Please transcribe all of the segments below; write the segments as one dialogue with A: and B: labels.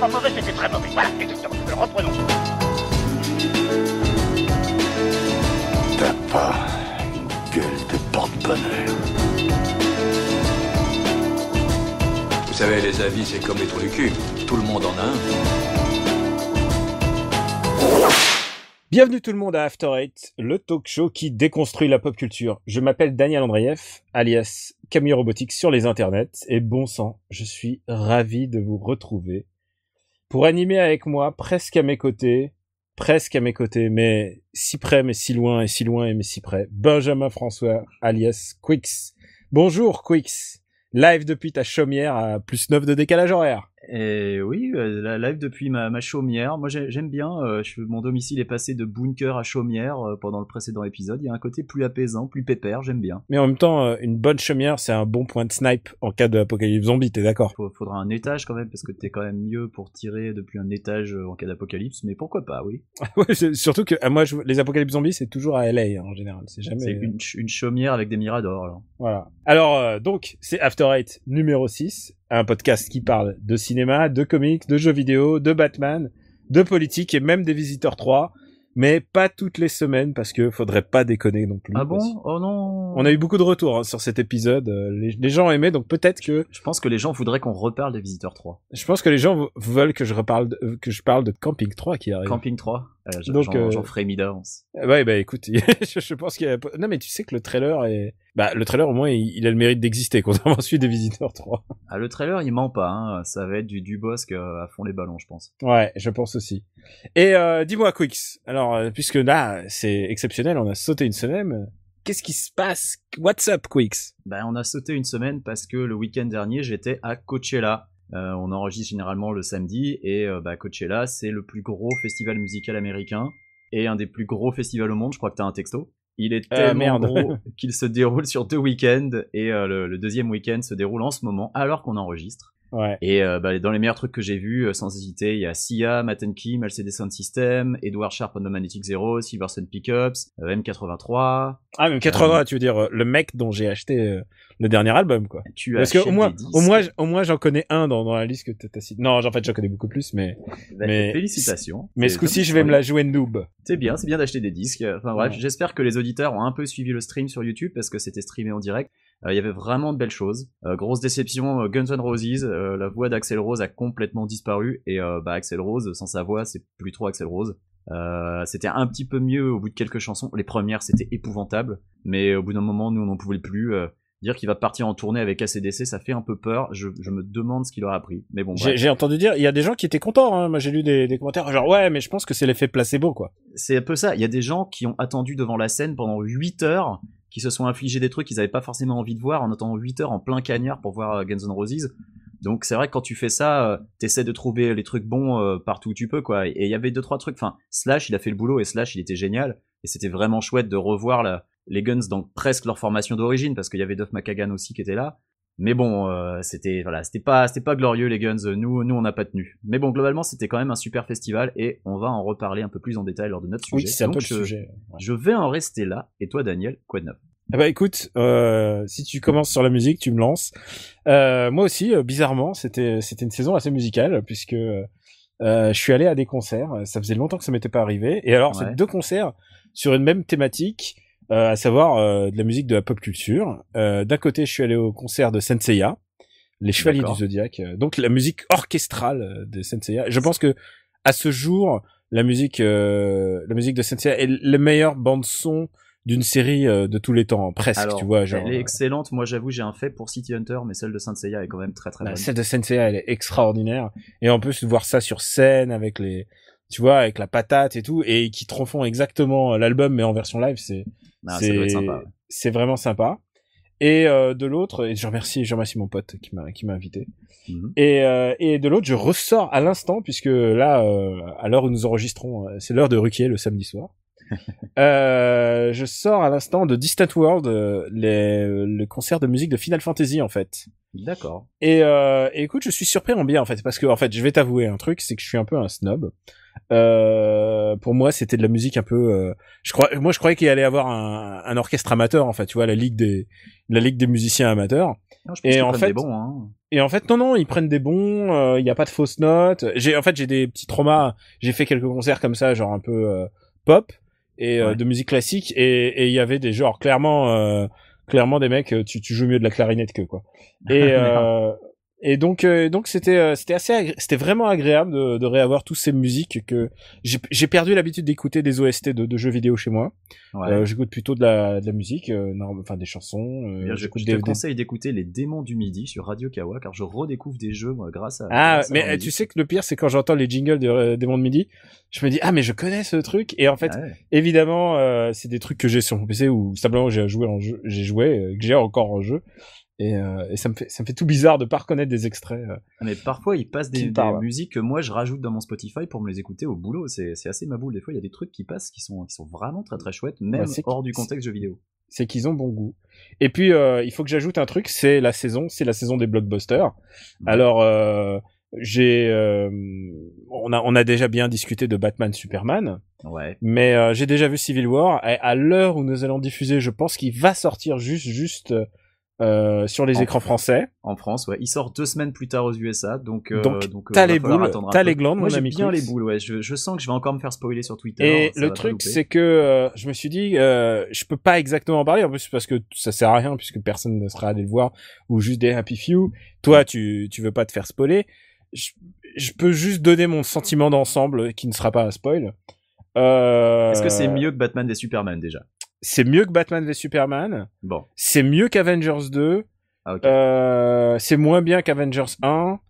A: pas mauvais, c'était très mauvais. Voilà, exactement. Alors, reprenons.
B: T'as pas une gueule de porte-bonheur.
C: Vous savez, les avis, c'est comme les trous du cul. Tout le monde en a un.
D: Bienvenue tout le monde à After Eight, le talk show qui déconstruit la pop culture. Je m'appelle Daniel Andreev, alias Camille Robotique sur les internets, et bon sang, je suis ravi de vous retrouver pour animer avec moi, presque à mes côtés, mais si près, mais si loin, et si loin, mais si près, Benjamin François, alias Quix. Bonjour Quix, live depuis ta chaumière à plus 9 de décalage horaire.
E: Et oui, la live depuis ma chaumière. Moi j'aime bien, mon domicile est passé de bunker à chaumière pendant le précédent épisode. Il y a un côté plus apaisant, plus pépère, j'aime bien.
D: Mais en même temps, une bonne chaumière, c'est un bon point de snipe en cas d'apocalypse zombie, t'es d'accord?
E: Faudra un étage quand même, parce que t'es quand même mieux pour tirer depuis un étage en cas d'apocalypse, mais pourquoi pas, oui.
D: Ouais, surtout que moi, les apocalypses zombies, c'est toujours à LA en général, c'est jamais...
E: C'est une chaumière avec des miradors, alors.
D: Voilà. Alors, donc, c'est After Eight numéro 6, un podcast qui parle de cinéma, de comics, de jeux vidéo, de Batman, de politique et même des Visiteurs 3, mais pas toutes les semaines parce que faudrait pas déconner non plus.
E: Ah bon? Oh non.
D: On a eu beaucoup de retours sur cet épisode, les gens aimaient, donc peut-être que...
E: Je pense que les gens voudraient qu'on reparle des Visiteurs 3.
D: Je pense que les gens veulent que je parle de Camping 3 qui arrive.
E: Camping 3?
D: Donc,
E: j'en frémis d'avance.
D: Ouais, bah écoute, je pense qu'il y a... Non mais tu sais que le trailer est... Bah le trailer au moins il a le mérite d'exister, contrairement à celui des Visiteurs 3.
E: Ah, le trailer il ment pas, hein. Ça va être du Dubosc à fond les ballons, je pense.
D: Ouais, je pense aussi. Et dis-moi Quix, alors puisque là c'est exceptionnel, on a sauté une semaine, qu'est-ce qui se passe? What's up Quix?
E: Ben on a sauté une semaine parce que le week-end dernier j'étais à Coachella. On enregistre généralement le samedi et Coachella c'est le plus gros festival musical américain et un des plus gros festivals au monde, je crois que t'as un texto. Il est tellement gros qu'il se déroule sur 2 week-ends et le deuxième week-end se déroule en ce moment alors qu'on enregistre.
D: Ouais.
E: Et dans les meilleurs trucs que j'ai vus, sans hésiter, il y a Sia, Matt & Key, Mercedes Sound System, Edward Sharp on the Magnetic Zero, Silversun Pickups, M83.
D: Ah, M83, tu veux dire le mec dont j'ai acheté le dernier album, quoi.
E: Parce que
D: au moins j'en connais un dans la liste que t'as citée. Non, en fait j'en connais beaucoup plus, mais
E: félicitations.
D: Mais ce coup-ci je vais me la jouer noob.
E: C'est bien d'acheter des disques. Enfin bref, J'espère que les auditeurs ont un peu suivi le stream sur YouTube parce que c'était streamé en direct. Il y avait vraiment de belles choses. Grosse déception, Guns N' Roses, la voix d'Axl Rose a complètement disparu et Axl Rose, sans sa voix, c'est plus trop Axl Rose. C'était un petit peu mieux au bout de quelques chansons. Les premières, c'était épouvantable, mais au bout d'un moment, nous, on n'en pouvait plus. Dire qu'il va partir en tournée avec AC/DC, ça fait un peu peur. Je me demande ce qu'il aura appris. Mais bon,
D: j'ai entendu dire, il y a des gens qui étaient contents, hein. Moi, j'ai lu des commentaires, genre, ouais, mais je pense que c'est l'effet placebo, quoi.
E: C'est un peu ça. Il y a des gens qui ont attendu devant la scène pendant 8 heures, qui se sont infligés des trucs qu'ils avaient pas forcément envie de voir en attendant 8 heures en plein cagnard pour voir Guns N' Roses. Donc c'est vrai que quand tu fais ça, t'essaies de trouver les trucs bons partout où tu peux, quoi. Et il y avait 2-3 trucs. Enfin, Slash, il a fait le boulot et Slash, il était génial. Et c'était vraiment chouette de revoir les Guns dans presque leur formation d'origine, parce qu'il y avait Duff McKagan aussi qui était là. Mais bon, c'était pas glorieux les Guns. Nous on n'a pas tenu. Mais bon, globalement, c'était quand même un super festival et on va en reparler un peu plus en détail lors de notre sujet.
D: Oui, c'est un peu le sujet. Ouais.
E: Je vais en rester là. Et toi, Daniel, quoi de neuf?
D: Ah bah écoute, si tu commences sur la musique, tu me lances. Moi aussi, bizarrement, c'était une saison assez musicale puisque je suis allé à des concerts. Ça faisait longtemps que ça m'était pas arrivé. Et alors, c'est 2 concerts sur une même thématique, à savoir de la musique de la pop culture. D'un côté, je suis allé au concert de Senseiya, les Chevaliers du Zodiaque. Donc la musique orchestrale de Senseiya. Je pense que à ce jour, la musique de Senseiya est le meilleur bande son d'une série de tous les temps, presque. Alors, tu vois, genre.
E: Elle est excellente. Moi, j'avoue, j'ai un fait pour City Hunter, mais celle de Saint Seiya est quand même très très bonne.
D: Celle de Saint Seiya, elle est extraordinaire. Et en plus, de voir ça sur scène avec avec la patate et tout, et qui te refont exactement l'album, mais en version live,
E: ça doit être sympa. Ouais.
D: C'est vraiment sympa. Et de l'autre, et je remercie mon pote qui m'a invité. Mm-hmm. Et de l'autre, je ressors à l'instant, puisque là, à l'heure où nous enregistrons, c'est l'heure de Ruquier le samedi soir. Je sors à l'instant de Distant World, le concert de musique de Final Fantasy en fait.
E: D'accord.
D: Et écoute, je suis surpris en bien en fait, parce que en fait, je vais t'avouer un truc, c'est que je suis un peu un snob. Pour moi, c'était de la musique un peu. Je croyais qu'il allait y avoir un orchestre amateur en fait, tu vois, la ligue des musiciens amateurs.
E: Non, je pense
D: Et
E: qu'ils
D: en
E: prennent
D: fait,
E: des bons, hein.
D: Et en fait, non, ils prennent des bons. Il y a pas de fausses notes. J'ai des petits traumas. J'ai fait quelques concerts comme ça, genre un peu pop et
E: Ouais.
D: de musique classique. Et il y avait des genres clairement des mecs. Tu joues mieux de la clarinette que quoi. Et
E: Merde.
D: donc c'était vraiment agréable de réavoir toutes ces musiques que j'ai perdu l'habitude d'écouter des OST de jeux vidéo chez moi.
E: Ouais.
D: J'écoute plutôt de la musique, enfin des chansons.
E: Bien,
D: J'écoute
E: je te conseille d'écouter Les Démons du Midi sur Radio Kawa, car je redécouvre des jeux, moi, grâce à leur
D: mais tu
E: musique.
D: sais que le pire, c'est quand j'entends les jingles des Mondes Midi, je me dis, ah, mais je connais ce truc. Et en fait,
E: Ah ouais.
D: évidemment, c'est des trucs que j'ai sur mon PC ou simplement j'ai joué, que j'ai encore en jeu. Et ça me fait tout bizarre de pas reconnaître des extraits.
E: Ah, mais parfois, ils passent
D: Qui me
E: des
D: parlent.
E: musiques que moi, je rajoute dans mon Spotify pour me les écouter au boulot. C'est assez ma boule. Des fois, il y a des trucs qui passent qui sont vraiment très très chouettes, même
D: c'est
E: hors du contexte jeu vidéo.
D: c'est qu'ils ont bon goût. Et puis, il faut que j'ajoute un truc, c'est la saison des blockbusters.
E: Ouais.
D: Alors, on a déjà bien discuté de Batman Superman.
E: Ouais.
D: Mais j'ai déjà vu Civil War. Et à l'heure où nous allons diffuser, je pense qu'il va sortir juste sur les
E: En
D: écrans français.
E: En France, ouais. Il sort 2 semaines plus tard aux USA, donc
D: t'as
E: va
D: les
E: falloir
D: boules,
E: attendre un
D: t'as
E: peu.
D: les glandes,
E: Moi,
D: mon
E: j'ai
D: ami
E: bien
D: Quix.
E: les boules, ouais. Je sens que je vais encore me faire spoiler sur Twitter.
D: Et
E: ça
D: le
E: va pas
D: truc,
E: louper.
D: c'est que je me suis dit, je peux pas exactement en parler, en plus parce que ça sert à rien, puisque personne ne sera allé le voir, ou juste des happy few. Toi, tu veux pas te faire spoiler. Je peux juste donner mon sentiment d'ensemble, qui ne sera pas un spoil.
E: Est-ce que c'est mieux que Batman des Superman déjà?
D: C'est mieux que Batman v Superman.
E: Bon.
D: C'est mieux qu'Avengers 2.
E: Ah, ok.
D: C'est moins bien qu'Avengers 1.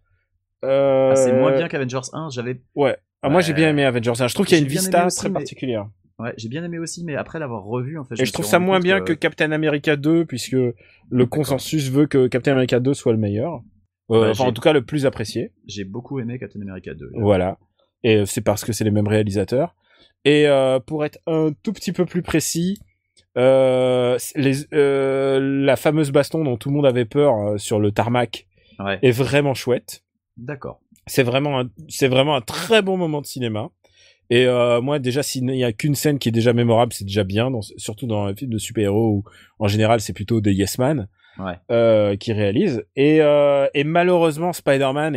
E: Ah, c'est moins bien qu'Avengers 1.
D: Ouais. Ah, moi, j'ai bien aimé Avengers 1. Je trouve qu'il y a une
E: J'ai bien
D: vista
E: aimé aussi,
D: très
E: mais-
D: particulière.
E: Ouais, j'ai bien aimé aussi, mais après l'avoir revu, en fait,
D: Et je trouve ça moins bien que Captain America 2, puisque le consensus veut que Captain America 2 soit le meilleur.
E: Bah,
D: Enfin, en tout cas, le plus apprécié.
E: j'ai beaucoup aimé Captain America 2.
D: Voilà. Et c'est parce que c'est les mêmes réalisateurs. Et pour être un tout petit peu plus précis, la fameuse baston dont tout le monde avait peur sur le tarmac
E: Ouais.
D: est vraiment chouette.
E: D'accord.
D: C'est vraiment un très bon moment de cinéma. Et moi, déjà, s'il n'y a qu'une scène qui est déjà mémorable, c'est déjà bien, surtout dans un film de super-héros où, en général, c'est plutôt des Yes Man qui réalisent. Et malheureusement, Spider-Man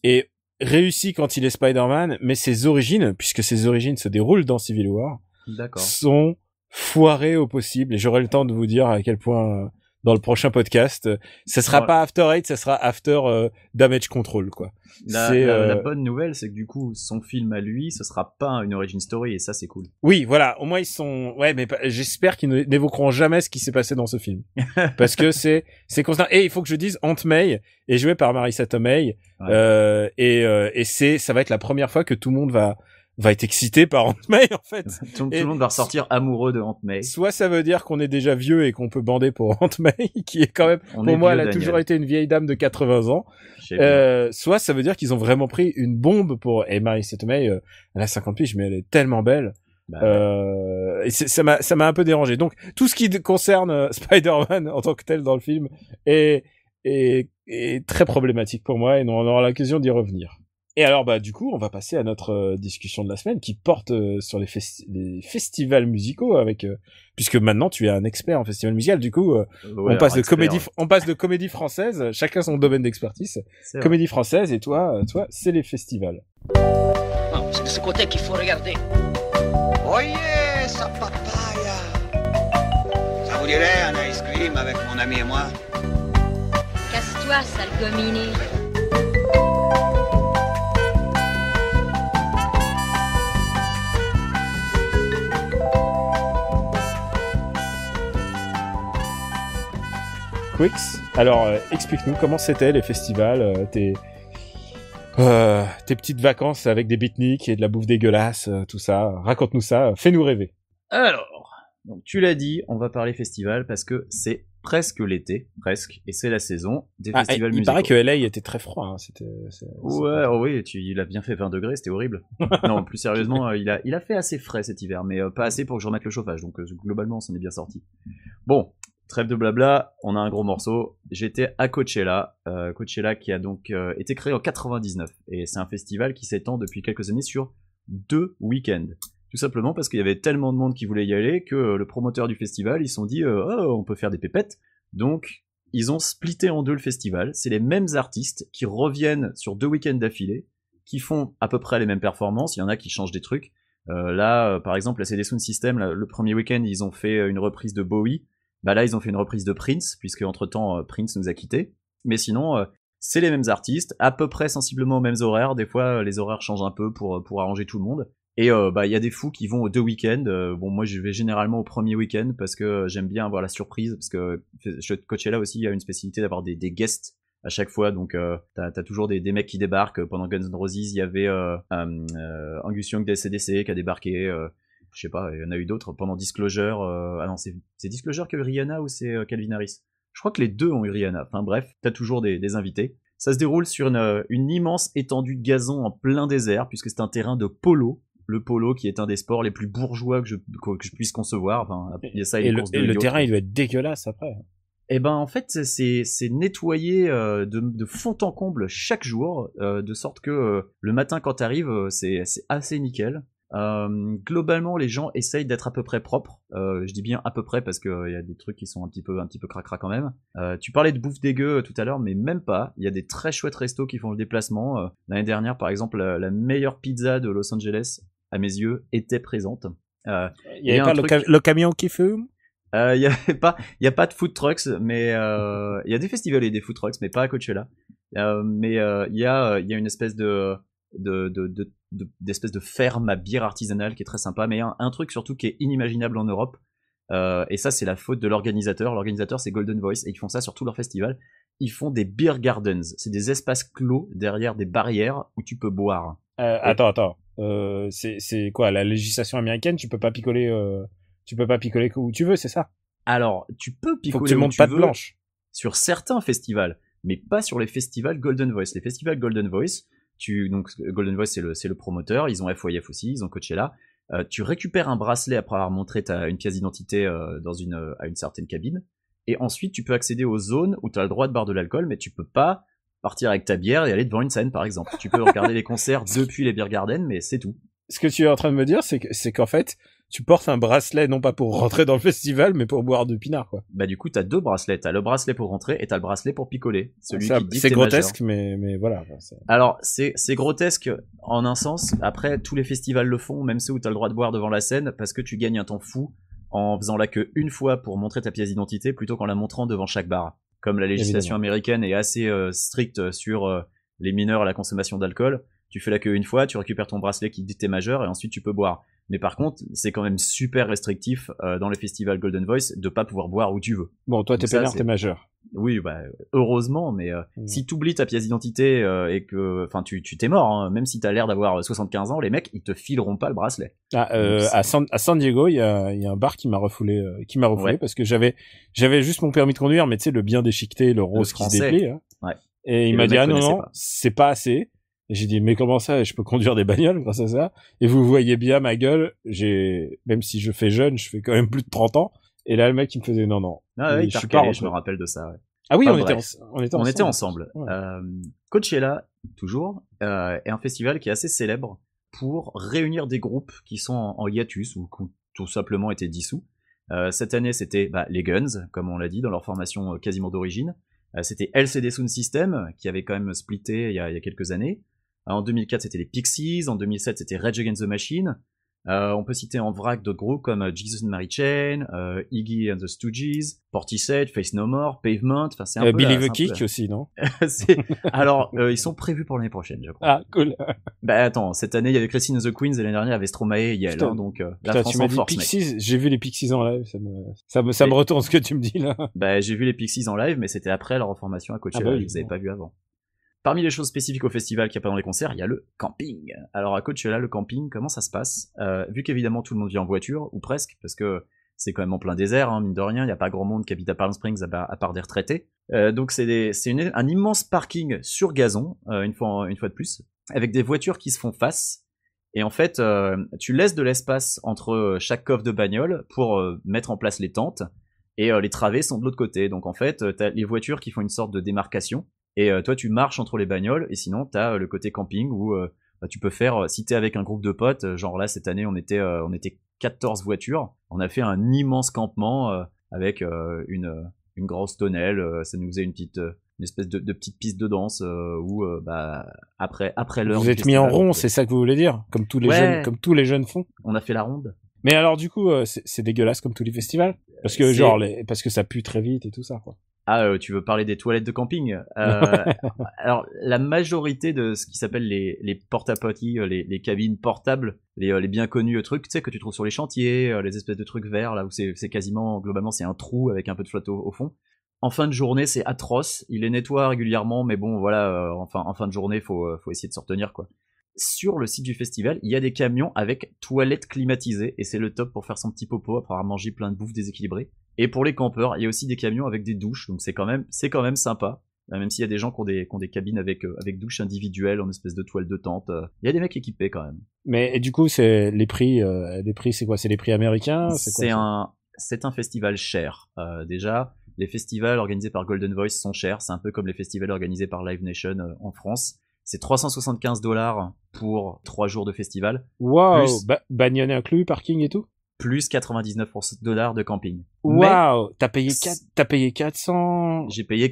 D: est réussi quand il est Spider-Man, mais ses origines, puisque ses origines se déroulent dans Civil War,
E: D'accord.
D: sont foirées au possible. Et j'aurai le temps de vous dire à quel point, dans le prochain podcast, ça sera pas After Eight, ça sera After Damage Control, quoi.
E: La bonne nouvelle, c'est que du coup, son film à lui, ce sera pas une origin story, et ça, c'est cool.
D: Oui, voilà. Au moins, ils sont, ouais, mais j'espère qu'ils n'évoqueront jamais ce qui s'est passé dans ce film. Parce que c'est constant. Et il faut que je dise, Aunt May est jouée par Marissa Tomei.
E: Ouais.
D: Et ça va être la première fois que tout le monde va être excité par Aunt May, en fait.
E: Tout le monde va ressortir amoureux de Aunt May.
D: Soit ça veut dire qu'on est déjà vieux et qu'on peut bander pour Aunt May, qui est quand même, pour moi, elle a toujours été une vieille dame de 80 ans. Soit ça veut dire qu'ils ont vraiment pris une bombe et Marissa Tomei, elle a 50 piges, mais elle est tellement belle. Et ça m'a un peu dérangé. Donc, tout ce qui concerne Spider-Man en tant que tel dans le film est très problématique pour moi, et on aura l'occasion d'y revenir. Et alors, du coup, on va passer à notre discussion de la semaine qui porte sur les festivals musicaux puisque maintenant tu es un expert en festival musical. Du coup, on passe de comédie française, chacun son domaine d'expertise. Comédie française, et toi, c'est les festivals.
F: Non, c'est de ce côté qu'il faut regarder.
G: Oyez, sa papaya. Ça vous dirait un ice cream avec mon ami et moi?
H: Casse-toi, sale gominé.
D: Quix, alors explique-nous comment c'était les festivals, tes petites vacances avec des beatniks et de la bouffe dégueulasse, tout ça. Raconte-nous ça, fais-nous rêver.
E: Alors, donc tu l'as dit, on va parler festival parce que c'est presque l'été, et c'est la saison des festivals musicaux.
D: Il paraît que LA était très froid. Hein,
E: oui, il a bien fait 20 degrés, c'était horrible. Non, plus sérieusement, il a fait assez frais cet hiver, mais pas assez pour que je remette le chauffage, donc globalement, on s'en est bien sorti. Bon, trêve de blabla, on a un gros morceau. J'étais à Coachella, qui a donc été créé en 99, et c'est un festival qui s'étend depuis quelques années sur 2 week-ends. Tout simplement parce qu'il y avait tellement de monde qui voulait y aller que le promoteur du festival, ils se sont dit on peut faire des pépettes, donc ils ont splitté en deux le festival. C'est les mêmes artistes qui reviennent sur 2 week-ends d'affilée, qui font à peu près les mêmes performances. Il y en a qui changent des trucs. Par exemple, la CD Sound System, le premier week-end, ils ont fait une reprise de Bowie. Bah là, ils ont fait une reprise de Prince, puisque entre-temps, Prince nous a quittés. Mais sinon, c'est les mêmes artistes, à peu près sensiblement aux mêmes horaires. Des fois, les horaires changent un peu pour arranger tout le monde. Et il y a des fous qui vont aux 2 week-ends. Bon, moi, je vais généralement au premier week-end parce que j'aime bien avoir la surprise. Parce que chez Coachella aussi, il y a une spécialité d'avoir des guests à chaque fois. Donc, t'as toujours des mecs qui débarquent. Pendant Guns N' Roses, il y avait Angus Young des AC/DC qui a débarqué. Je sais pas, il y en a eu d'autres. Pendant Disclosure, ah non, c'est Disclosure qui a eu Rihanna ou c'est Calvin Harris? Je crois que les deux ont eu Rihanna. Enfin bref, t'as toujours des invités. Ça se déroule sur une immense étendue de gazon en plein désert, puisque c'est un terrain de polo. Le polo qui est un des sports les plus bourgeois que je puisse concevoir. Enfin, il y a ça et
D: le terrain, il doit être dégueulasse après.
E: Eh ben en fait, c'est nettoyé de fond en comble chaque jour, de sorte que le matin quand t'arrives, c'est assez nickel. Globalement, les gens essayent d'être à peu près propres. Je dis bien à peu près parce que y a des trucs qui sont un petit peu cracra quand même. Tu parlais de bouffe dégueu tout à l'heure, mais même pas. Il y a des très chouettes restos qui font le déplacement. L'année dernière, par exemple, la meilleure pizza de Los Angeles, à mes yeux, était présente.
D: Il y avait pas le camion qui fume?
E: Il y a pas de food trucks, mais il y a des festivals et des food trucks, mais pas à Coachella. Mais il y a une espèce d'espèce de ferme à bière artisanale qui est très sympa, mais un truc surtout qui est inimaginable en Europe, et ça c'est la faute de l'organisateur. L'organisateur c'est Golden Voice et ils font ça sur tout leur festival. Ils font des beer gardens, c'est des espaces clos derrière des barrières où tu peux boire.
D: Attends. C'est quoi la législation américaine? Tu peux pas picoler où tu veux, c'est ça?
E: Alors tu peux picoler
D: faut que tu montes
E: où
D: pas
E: tu
D: de
E: veux
D: blanche
E: sur certains festivals, mais pas sur les festivals Golden Voice. Les festivals Golden Voice, donc Golden Voice c'est le promoteur, ils ont FYF aussi, ils ont Coachella. Tu récupères un bracelet après avoir montré une pièce d'identité à une certaine cabine, et ensuite tu peux accéder aux zones où tu as le droit de boire de l'alcool, mais tu peux pas partir avec ta bière et aller devant une scène par exemple. Tu peux regarder les concerts depuis les beer gardens, mais c'est tout.
D: Ce que tu es en train de me dire, c'est qu'en fait, tu portes un bracelet non pas pour rentrer dans le festival, mais pour boire du pinard, quoi.
E: Bah du coup, t'as 2 bracelets. T'as le bracelet pour rentrer et t'as le bracelet pour picoler. Celui qui dit
D: c'est grotesque, mais voilà.
E: Alors, c'est grotesque en un sens. Après, tous les festivals le font, même ceux où t'as le droit de boire devant la scène, parce que tu gagnes un temps fou en faisant la queue une fois pour montrer ta pièce d'identité plutôt qu'en la montrant devant chaque bar. Comme la législation américaine est assez stricte sur les mineurs et la consommation d'alcool, tu fais la queue une fois, tu récupères ton bracelet qui dit que t'es majeur et ensuite tu peux boire. Mais par contre, c'est quand même super restrictif dans les festivals Golden Voice de pas pouvoir boire où tu veux.
D: Bon, toi t'es peinard, t'es majeur.
E: Oui, bah heureusement, mais si t'oublies ta pièce d'identité et que, enfin, tu t'es mort, hein, même si t'as l'air d'avoir 75 ans, les mecs ils te fileront pas le bracelet.
D: À San Diego, il y a un bar qui m'a refoulé, ouais. Parce que j'avais juste mon permis de conduire, mais tu sais le bien déchiqueté, le rose qui se déplie. Hein. Ouais. Et il m'a dit non, c'est pas assez. Et j'ai dit mais comment ça, je peux conduire des bagnoles grâce à ça? Et vous voyez bien ma gueule, même si je fais jeune, je fais quand même plus de 30 ans. Et là le mec il me faisait non.
E: Ah oui, je me rappelle de ça. Ouais.
D: Ah oui,
E: enfin,
D: on était
E: ensemble. Ouais. Coachella toujours est un festival qui est assez célèbre pour réunir des groupes qui sont en hiatus ou qui ont tout simplement été dissous. Cette année c'était les Guns, comme on l'a dit dans leur formation quasiment d'origine. C'était LCD Sound System qui avait quand même splitté il y a quelques années. En 2004, c'était les Pixies. En 2007, c'était Rage Against the Machine. On peut citer en vrac d'autres groupes comme Jesus and Mary Chain, Iggy and the Stooges, Portishead, Faith No More, Pavement. Enfin, c'est un peu
D: Billy the Kick aussi, non?
E: Alors, ils sont prévus pour l'année prochaine, je crois.
D: Ah, cool.
E: Attends, cette année, il y avait Christine and the Queens et l'année dernière, il y avait Stromae et Yel. Hein, donc, la France
D: tu m'as
E: en
D: dit
E: force,
D: Pixies. Mec. J'ai vu les Pixies en live. Ça me retourne ce que tu me dis là.
E: J'ai vu les Pixies en live, mais c'était après leur formation à Coachella. Je les avais pas vus avant. Parmi les choses spécifiques au festival qu'il n'y a pas dans les concerts, il y a le camping. Alors à Coachella, le camping, comment ça se passe? Vu qu'évidemment tout le monde vit en voiture, ou presque, parce que c'est quand même en plein désert, hein, mine de rien, il n'y a pas grand monde qui habite à Palm Springs à part des retraités. Donc c'est un immense parking sur gazon, une fois de plus, avec des voitures qui se font face. Et en fait, tu laisses de l'espace entre chaque coffre de bagnole pour mettre en place les tentes, et les travées sont de l'autre côté. Donc en fait, t'as les voitures qui font une sorte de démarcation. Et toi, tu marches entre les bagnoles, et sinon, t'as le côté camping où tu peux faire, si t'es avec un groupe de potes, genre là, cette année, on était 14 voitures, on a fait un immense campement avec une une grosse tonnelle. Ça nous faisait une espèce de petite piste de danse où après l'heure.
D: Vous êtes mis en rond, c'est ça que vous voulez dire, comme tous les jeunes font.
E: On a fait la ronde.
D: Mais alors du coup, c'est dégueulasse comme tous les festivals, parce que parce que ça pue très vite et tout ça, quoi.
E: Tu veux parler des toilettes de camping? Alors, la majorité de ce qui s'appelle les porta-potty, les cabines portables, les bien connus trucs, tu sais, que tu trouves sur les chantiers, les espèces de trucs verts, là où c'est quasiment, globalement, c'est un trou avec un peu de flotte au fond. En fin de journée, c'est atroce. Il les nettoie régulièrement, mais bon, voilà, en fin de journée, faut essayer de se retenir, quoi. Sur le site du festival, il y a des camions avec toilettes climatisées, et c'est le top pour faire son petit popo après avoir mangé plein de bouffe déséquilibrée. Et pour les campeurs, il y a aussi des camions avec des douches, donc c'est quand même sympa. Même s'il y a des gens qui ont des cabines avec douche individuelle en espèce de toile de tente, il y a des mecs équipés quand même.
D: Mais et du coup, c'est les prix c'est quoi? C'est les prix américains?
E: C'est un festival cher. Déjà, les festivals organisés par Golden Voice sont chers. C'est un peu comme les festivals organisés par Live Nation en France. C'est $375 pour 3 jours de festival.
D: Waouh! Bagnole inclus, parking et tout?
E: Plus $99 de camping.
D: Waouh! T'as payé 400?
E: J'ai payé à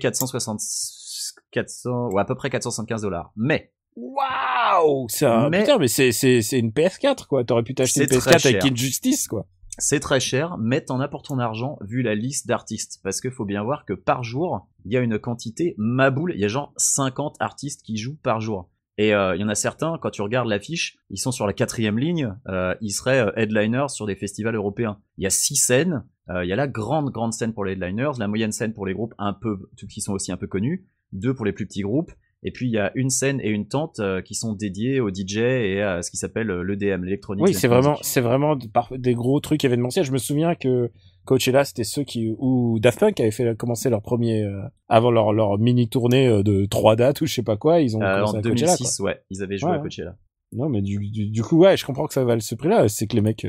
E: peu près $475. Mais.
D: Waouh! Putain, mais c'est une PS4, quoi. T'aurais pu t'acheter une PS4 avec Injustice, quoi.
E: C'est très cher, mais t'en as pour ton argent vu la liste d'artistes. Parce qu'il faut bien voir que par jour, il y a une quantité maboule. Il y a genre 50 artistes qui jouent par jour. Et il y en a certains, quand tu regardes l'affiche, ils sont sur la 4e ligne, ils seraient headliners sur des festivals européens. Il y a 6 scènes, il y a la grande scène pour les headliners, la moyenne scène pour les groupes qui sont aussi un peu connus, 2 pour les plus petits groupes, et puis il y a une scène et une tente qui sont dédiées aux DJ et à ce qui s'appelle l'EDM, l'électronique.
D: Oui, c'est vraiment des gros trucs événementiels. Je me souviens que Coachella, c'était ceux où Daft Punk avait commencé leur premier, avant leur mini tournée de 3 dates ou je sais pas quoi, ils ont commencé
E: en
D: à
E: 2006,
D: Coachella, quoi.
E: ouais, ils avaient joué à Coachella.
D: Non, mais du coup, ouais, je comprends que ça vale ce prix-là. C'est que les mecs,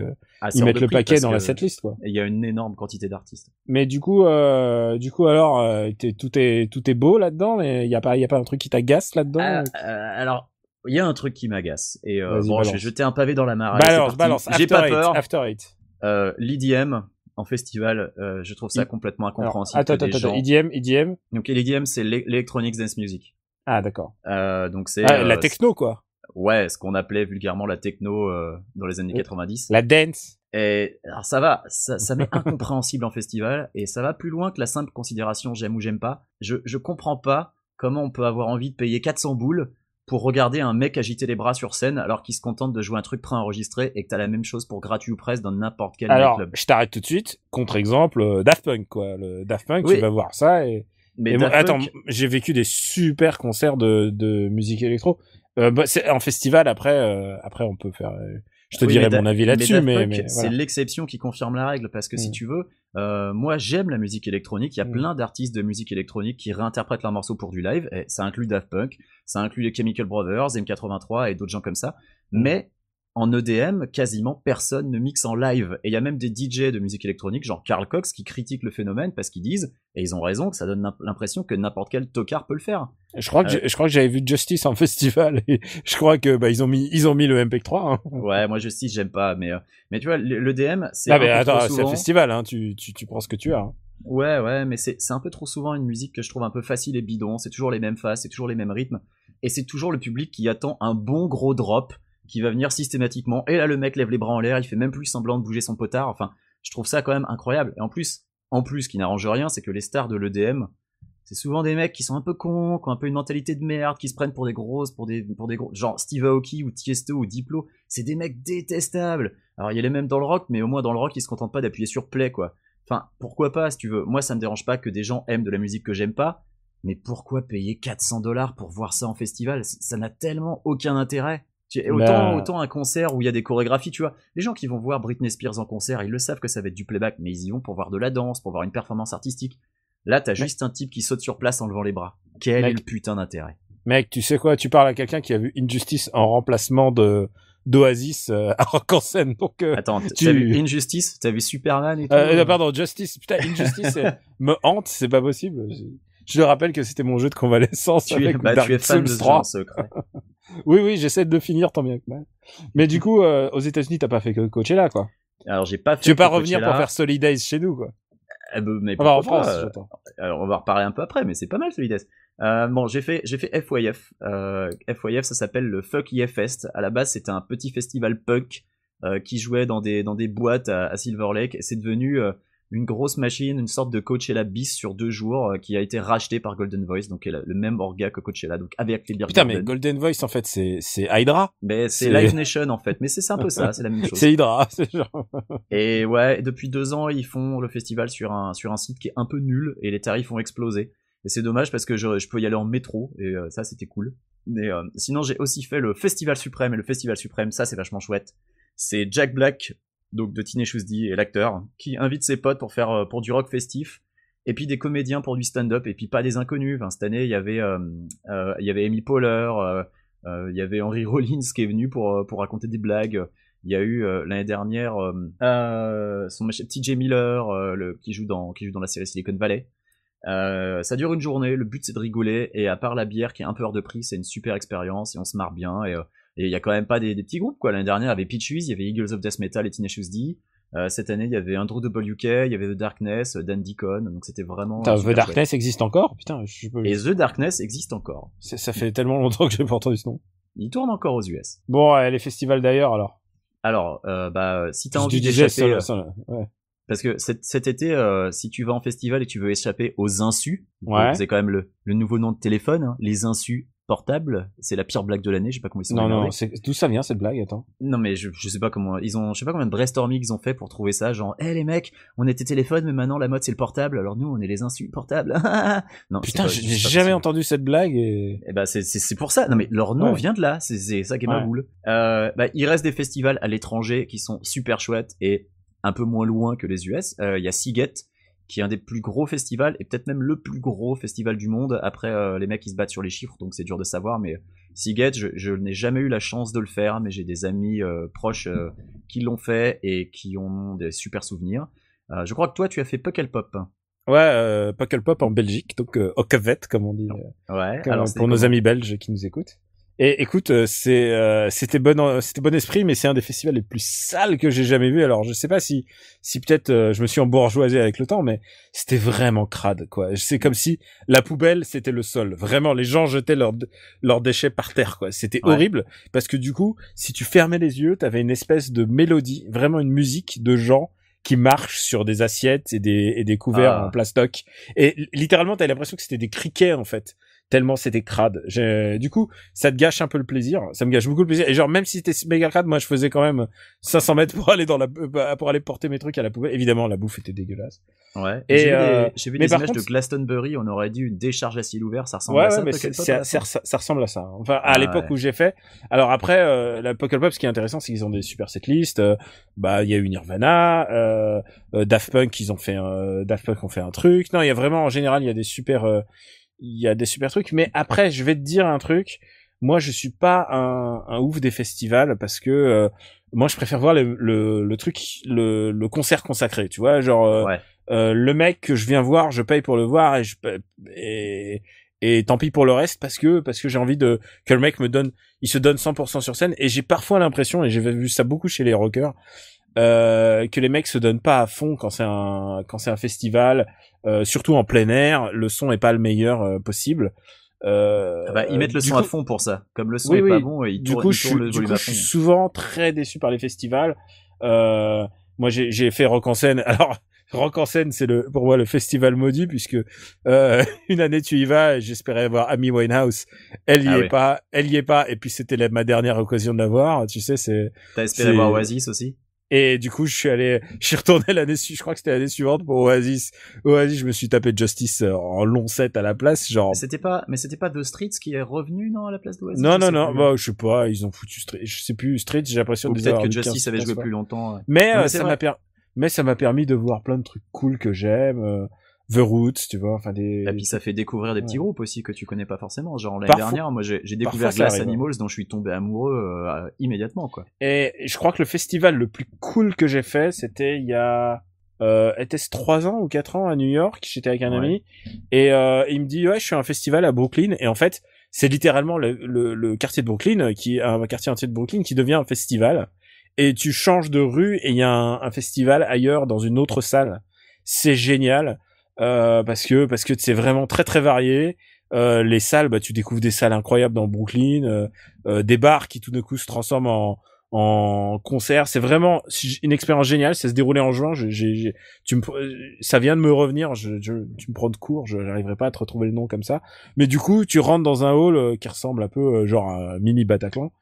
D: ils mettent le paquet dans la setlist, quoi.
E: Et il y a une énorme quantité d'artistes.
D: Mais du coup, alors, tout est beau là-dedans, mais il y a pas un truc qui t'agace là-dedans?
E: Alors, il y a un truc qui m'agace. Et
D: bon,
E: je vais jeter un pavé dans la mare.
D: Balance.
E: J'ai pas peur.
D: After Eight.
E: L'EDM en festival, je trouve ça complètement incompréhensible.
D: Attends, EDM.
E: Donc l'EDM, c'est l'Electronic Dance Music.
D: Ah, d'accord.
E: Donc c'est
D: la techno, quoi.
E: Ouais, ce qu'on appelait vulgairement la techno dans les années 90.
D: La dance.
E: Et alors ça m'est incompréhensible en festival, et ça va plus loin que la simple considération j'aime ou j'aime pas. Je comprends pas comment on peut avoir envie de payer 400 boules pour regarder un mec agiter les bras sur scène alors qu'il se contente de jouer un truc préenregistré et que t'as la même chose pour gratuit ou presque dans n'importe quel
D: alors,
E: club.
D: Je t'arrête tout de suite. Contre-exemple, Daft Punk, quoi. Le Daft Punk, oui. Tu vas voir ça et attends, j'ai vécu des super concerts de musique électro. C'est en festival, après on peut faire, je te dirai mon avis là-dessus, mais
E: c'est l'exception qui confirme la règle, parce que si tu veux, moi j'aime la musique électronique, il y a plein d'artistes de musique électronique qui réinterprètent leurs morceaux pour du live, et ça inclut Daft Punk, ça inclut les Chemical Brothers, M83 et d'autres gens comme ça, mais en EDM, quasiment personne ne mixe en live. Et il y a même des DJ de musique électronique, genre Carl Cox, qui critiquent le phénomène parce qu'ils disent, et ils ont raison, que ça donne l'impression que n'importe quel tocard peut le faire.
D: Je crois que j'avais vu Justice en festival, et je crois que ils ont mis le MP3. Hein.
E: Ouais, moi Justice j'aime pas, mais tu vois, l'EDM, c'est
D: mais attends, c'est un festival, hein, tu prends ce que tu as. Hein.
E: Ouais, mais c'est un peu trop souvent une musique que je trouve un peu facile et bidon. C'est toujours les mêmes phases, c'est toujours les mêmes rythmes, et c'est toujours le public qui attend un bon gros drop qui va venir systématiquement, et là le mec lève les bras en l'air, il fait même plus semblant de bouger son potard. Enfin, je trouve ça quand même incroyable. Et en plus, ce qui n'arrange rien, c'est que les stars de l'EDM, c'est souvent des mecs qui sont un peu cons, qui ont un peu une mentalité de merde, qui se prennent pour des gros, genre Steve Aoki ou Tiesto ou Diplo. C'est des mecs détestables. Alors il y a les mêmes dans le rock, mais au moins dans le rock, ils se contentent pas d'appuyer sur play, quoi. Enfin, pourquoi pas, si tu veux. Moi, ça me dérange pas que des gens aiment de la musique que j'aime pas, mais pourquoi payer $400 pour voir ça en festival? Ça n'a tellement aucun intérêt. Autant un concert où il y a des chorégraphies, tu vois. Les gens qui vont voir Britney Spears en concert, ils le savent que ça va être du playback, mais ils y vont pour voir de la danse, pour voir une performance artistique. Là, t'as juste un type qui saute sur place en levant les bras. Quel est le putain d'intérêt?
D: Mec, tu sais quoi, tu parles à quelqu'un qui a vu Injustice en remplacement d'Oasis à Rock en scène, donc
E: attends, t'as vu Injustice? T'as vu Superman et tout?
D: Pardon, Justice. Putain, Injustice me hante, c'est pas possible. Je le rappelle que c'était mon jeu de convalescence avec Dark
E: tu es fan
D: Souls
E: de
D: 3.
E: ce secret.
D: Oui, j'essaie de finir tant bien que mal. Mais du coup, aux États-Unis, t'as pas fait que Coachella, quoi.
E: Alors, j'ai pas fait.
D: Tu veux pas revenir pour faire Solid Days chez nous, quoi.
E: Mais
D: Ah bah, en
E: pourquoi
D: France,
E: pas,
D: j'entends.
E: alors on va reparler un peu après, mais c'est pas mal celui d'Est. Bon, j'ai fait FYF. FYF, ça s'appelle le Fuck Yeah Fest. À la base, c'était un petit festival punk qui jouait dans des boîtes à Silver Lake. Et c'est devenu une grosse machine, une sorte de Coachella bis sur 2 jours qui a été racheté par Golden Voice, donc le même orga que Coachella, donc avec les Beer
D: Putain, mais
E: Garden.
D: Golden Voice, en fait, c'est Hydra.
E: Mais c'est
D: c'est-
E: Live Nation en fait, mais c'est un peu ça, c'est la même chose.
D: C'est Hydra, c'est genre...
E: Et ouais, depuis 2 ans, ils font le festival sur un site qui est un peu nul et les tarifs ont explosé. Et c'est dommage parce que je peux y aller en métro et ça c'était cool. Mais sinon, j'ai aussi fait le Festival Suprême et le Festival Suprême, ça c'est vachement chouette. C'est Jack Black, donc de Teenage D et l'acteur, qui invite ses potes pour faire pour du rock festif. Et puis des comédiens pour du stand-up et puis pas des inconnus. Enfin, cette année, il y avait Amy Poehler, il y avait Henry Rollins qui est venu pour raconter des blagues. Il y a eu l'année dernière son TJ Miller qui joue dans la série Silicon Valley. Ça dure une journée, le but c'est de rigoler et à part la bière qui est un peu hors de prix, c'est une super expérience et on se marre bien et il y a quand même pas des petits groupes quoi. L'année dernière il y avait Peaches, il y avait Eagles of Death Metal et Teenage D. Cette année il y avait Andrew WK, il y avait The Darkness, Dan Deacon, donc c'était vraiment
D: Putain,
E: super
D: The Darkness existe encore? Putain,
E: et The Darkness existe encore.
D: Ça fait tellement longtemps que j'ai pas entendu ce nom.
E: Il tourne encore aux US.
D: Bon, les festivals d'ailleurs, alors.
E: Alors si t'as
D: Tu
E: envie
D: disais
E: d'échapper
D: ouais.
E: parce que cet été, si tu vas en festival et que tu veux échapper aux insus,
D: Ouais.
E: c'est quand même le nouveau nom de téléphone, hein, les insus portables, c'est la pire blague de l'année, je sais pas comment ils sont
D: Non,
E: emmerdés.
D: d'où ça vient cette blague, attends?
E: Non mais je sais pas comment, je sais pas combien de brainstorming ils ont fait pour trouver ça, genre, les mecs, on était téléphone, mais maintenant la mode c'est le portable, alors nous on est les insus portables. Non,
D: Putain,
E: c'est
D: j'ai
E: pas
D: jamais
E: possible.
D: entendu cette blague et...
E: Eh ben c'est pour ça. Non mais leur nom
D: Ouais.
E: vient de là. C'est ça qui est ma
D: Ouais.
E: boule. Il reste des festivals à l'étranger qui sont super chouettes et un peu moins loin que les US. Il y a Seagate qui est un des plus gros festivals et peut-être même le plus gros festival du monde. Après les mecs ils se battent sur les chiffres donc c'est dur de savoir. Mais Seagate je n'ai jamais eu la chance de le faire mais j'ai des amis proches qui l'ont fait et qui ont des super souvenirs. Je crois que toi tu as fait Pukkelpop.
D: Ouais, Pukkelpop en Belgique, donc au Cavet, comme on dit,
E: Ouais.
D: comme-
E: Alors
D: pour nos amis belges qui nous écoutent. Et écoute, c'était bon esprit, mais c'est un des festivals les plus sales que j'ai jamais vu. Alors je sais pas si peut-être je me suis embourgeoisé avec le temps, mais c'était vraiment crade, quoi. C'est comme si la poubelle c'était le sol. Vraiment, les gens jetaient leurs déchets par terre, quoi. C'était
E: Ouais.
D: horrible parce que du coup, si tu fermais les yeux, t'avais une espèce de mélodie, vraiment une musique de gens qui marchent sur des assiettes et des couverts en plastoc. Et littéralement, t'as l'impression que c'était des criquets, en fait. Tellement c'était crade. Du coup, ça te gâche un peu le plaisir. Ça me gâche beaucoup le plaisir. Et genre, même si c'était méga crade, moi, je faisais quand même 500 mètres pour aller pour aller porter mes trucs à la poubelle. Évidemment, la bouffe était dégueulasse.
E: Ouais.
D: Et,
E: J'ai vu
D: mais
E: des
D: par
E: images
D: contre,
E: de Glastonbury, on aurait dit une décharge à ciel ouvert, ça ressemble
D: Ouais,
E: à ça.
D: mais
E: Pukkelpop, à la fin.
D: ça ressemble à ça. Enfin, à
E: Ah,
D: l'époque
E: ouais.
D: où j'ai fait. Alors après, la Pukkelpop, ce qui est intéressant, c'est qu'ils ont des super setlists. Il y a eu Nirvana, Daft Punk, Daft Punk ont fait un truc. Non, il y a vraiment, en général, il y a des super trucs. Mais après, je vais te dire un truc. Moi, je suis pas un ouf des festivals parce que moi, je préfère voir le truc, le concert consacré. Tu vois, genre.
E: Ouais.
D: Le mec que je viens voir, je paye pour le voir et tant pis pour le reste parce que j'ai envie que le mec il se donne 100% sur scène et j'ai parfois l'impression et j'ai vu ça beaucoup chez les rockers que les mecs se donnent pas à fond quand c'est un festival, surtout en plein air, le son est pas le meilleur possible.
E: Ils mettent le
D: du
E: son
D: coup-
E: à fond pour ça. Comme le son
D: Oui,
E: est
D: oui.
E: pas bon, ils
D: du
E: tournent,
D: coup,
E: ils tournent le volume à
D: je
E: fond.
D: suis souvent très déçu par les festivals. Moi, j'ai fait Rock en scène. Alors, Rock en scène, c'est pour moi le festival maudit puisque une année tu y vas, et j'espérais voir Amy Winehouse. Elle y est pas. Et puis c'était ma dernière occasion de la voir. Tu sais,
E: T'as espéré voir Oasis aussi?
D: Et du coup, je suis retourné je crois que c'était l'année suivante pour Oasis. Oasis, je me suis tapé Justice en long set à la place, genre.
E: Mais c'était pas The Streets qui est revenu, non, à la place d'Oasis?
D: Non, je sais pas, ils ont foutu Street, je sais plus, Street, j'ai l'impression
E: Ou
D: de
E: peut-être que Justice avait joué plus longtemps. Ouais.
D: Mais,
E: Non, mais
D: ça m'a permis de voir plein de trucs cool que j'aime, The Roots, tu vois, enfin
E: Et puis ça fait découvrir des petits groupes aussi que tu connais pas forcément. Genre l'année
D: Parfois-
E: dernière, moi j'ai découvert
D: parfois, ça
E: Glass
D: arrive.
E: Animals dont je suis tombé amoureux immédiatement quoi.
D: Et je crois que le festival le plus cool que j'ai fait, c'était il y a était-ce 3 ans ou 4 ans à New York, j'étais avec un ami et il me dit ouais, je suis à un festival à Brooklyn et en fait, c'est littéralement le quartier de Brooklyn qui est un quartier entier de Brooklyn qui devient un festival et tu changes de rue et il y a un festival ailleurs dans une autre salle. c'est génial parce que c'est vraiment très très varié. Les salles, bah tu découvres des salles incroyables dans Brooklyn, des bars qui tout d'un coup se transforment en concert. C'est vraiment une expérience géniale. Ça se déroulait en juin. Ça vient de me revenir. Tu me prends de court. Je n'arriverai pas à te retrouver le nom comme ça. Mais du coup, tu rentres dans un hall qui ressemble un peu genre à un mini Bataclan.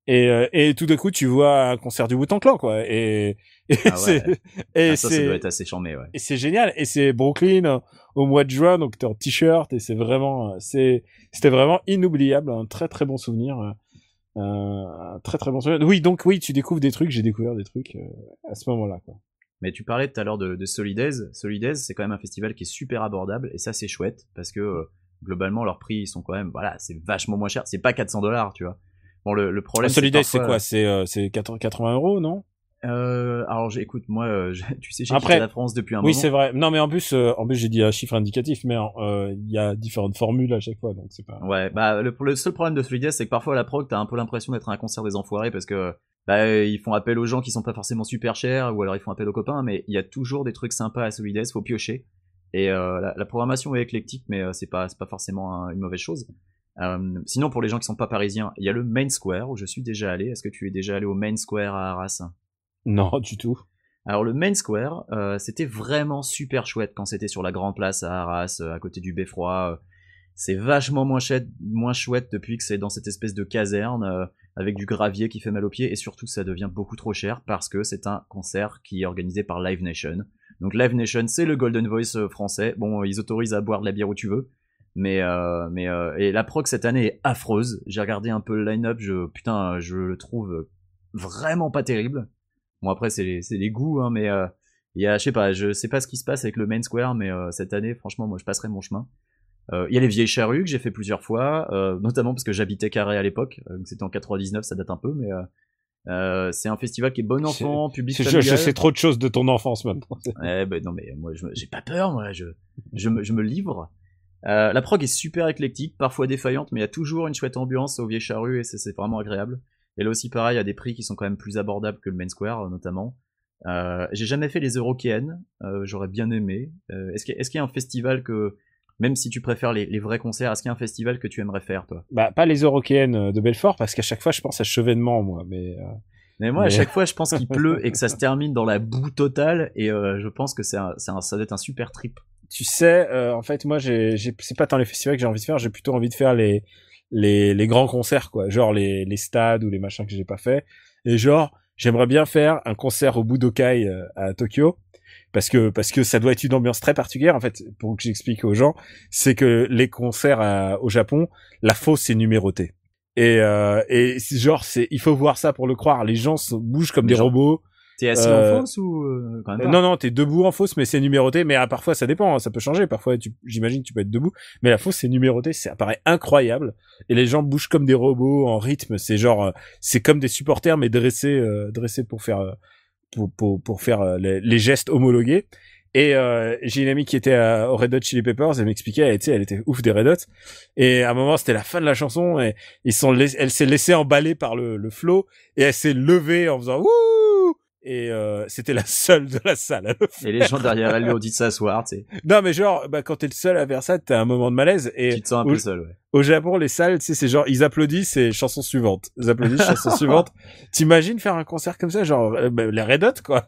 D: Et tout d'un coup, tu vois un concert du Wu-Tang Clan, quoi.
E: Ça doit être assez charmé, ouais.
D: Et c'est génial. Et c'est Brooklyn au mois de juin, donc t'es en t-shirt et c'était vraiment inoubliable. Un très très bon souvenir. Un très très bon souvenir. Oui, donc oui, tu découvres des trucs. J'ai découvert des trucs à ce moment-là, quoi.
E: Mais tu parlais tout à l'heure de Solidaise. Solidaise, c'est quand même un festival qui est super abordable et ça c'est chouette parce que globalement leurs prix ils sont quand même, voilà, c'est vachement moins cher. C'est pas $400, tu vois. Bon, le problème.
D: Solidaise, c'est quoi? C'est 80 €, non?
E: Alors écoute, moi, tu sais, j'ai
D: Après,
E: quitté la France depuis un moment.
D: Oui, c'est vrai. Non, mais en plus j'ai dit un chiffre indicatif, mais il y a différentes formules à chaque fois, donc c'est pas.
E: Ouais, bah le seul problème de Solidaise, c'est que parfois à la prog, t'as un peu l'impression d'être à un concert des enfoirés parce que ils font appel aux gens qui sont pas forcément super chers, ou alors ils font appel aux copains, mais il y a toujours des trucs sympas à Solidaise, faut piocher. Et la programmation est éclectique, mais c'est pas forcément une mauvaise chose. Sinon, pour les gens qui sont pas parisiens, il y a le Main Square où je suis déjà allé. Est-ce que tu es déjà allé au Main Square à Arras?
D: Non, du tout.
E: Alors le Main Square, c'était vraiment super chouette quand c'était sur la Grande Place à Arras, à côté du Beffroi. C'est vachement moins chouette depuis que c'est dans cette espèce de caserne avec du gravier qui fait mal aux pieds, et surtout ça devient beaucoup trop cher parce que c'est un concert qui est organisé par Live Nation. Donc Live Nation, c'est le Golden Voice français. Bon, ils autorisent à boire de la bière où tu veux. Mais et la prog cette année est affreuse. J'ai regardé un peu le line-up, je le trouve vraiment pas terrible. Bon, après c'est les goûts, hein, mais il y a, je sais pas ce qui se passe avec le Main Square, mais cette année franchement moi je passerai mon chemin. Il y a les Vieilles Charrues que j'ai fait plusieurs fois, notamment parce que j'habitais Carré à l'époque, c'était en 99, ça date un peu, mais c'est un festival qui est bon enfant, public familial.
D: Je sais trop de choses de ton enfance maintenant.
E: Non mais moi j'ai pas peur, moi je me livre. La prog est super éclectique, parfois défaillante, mais il y a toujours une chouette ambiance aux Vieilles Charrues et c'est vraiment agréable. Et là aussi pareil, il y a des prix qui sont quand même plus abordables que le Main Square notamment. J'ai jamais fait les Eurokéennes, j'aurais bien aimé. Est-ce qu'il y a un festival que, même si tu préfères les vrais concerts, est-ce qu'il y a un festival que tu aimerais faire, toi?
D: Bah, pas les Eurokéennes de Belfort, parce qu'à chaque fois je pense à Chevènement, moi,
E: mais moi, à chaque fois, je pense qu'il pleut et que ça se termine dans la boue totale, et je pense que ça doit être un super trip.
D: Tu sais, en fait, moi, c'est pas tant les festivals que j'ai envie de faire, j'ai plutôt envie de faire les grands concerts, quoi. Genre les stades ou les machins que j'ai pas fait. Et genre, j'aimerais bien faire un concert au Budokai à Tokyo. Parce que ça doit être une ambiance très particulière, en fait, pour que j'explique aux gens. C'est que les concerts au Japon, la fosse est numérotée. Et genre, il faut voir ça pour le croire. Les gens bougent comme des robots.
E: T'es assis en fosse ou quand même pas?
D: Non, t'es debout en fosse, mais c'est numéroté. Mais parfois, ça dépend, hein, ça peut changer. Parfois, j'imagine, tu peux être debout, mais la fosse c'est numéroté. Ça paraît incroyable. Et les gens bougent comme des robots en rythme. C'est genre, c'est comme des supporters, mais dressés pour faire les gestes homologués. Et j'ai une amie qui était au Red Hot Chili Peppers, elle m'expliquait, elle était ouf des Red Hot. Et à un moment, c'était la fin de la chanson, et elle s'est laissée emballer par le flow, et elle s'est levée en faisant wouh. Et c'était la seule de la salle à le faire.
E: Et les gens derrière elle lui ont dit de s'asseoir, tu sais.
D: Non, mais genre, quand t'es le seul à faire ça, t'as un moment de malaise. Et
E: tu te sens un peu seul, ouais.
D: Au Japon, les salles, tu sais, c'est genre, ils applaudissent et chanson suivante. Ils applaudissent, chanson suivante. T'imagines faire un concert comme ça, genre, les Red Hot, quoi.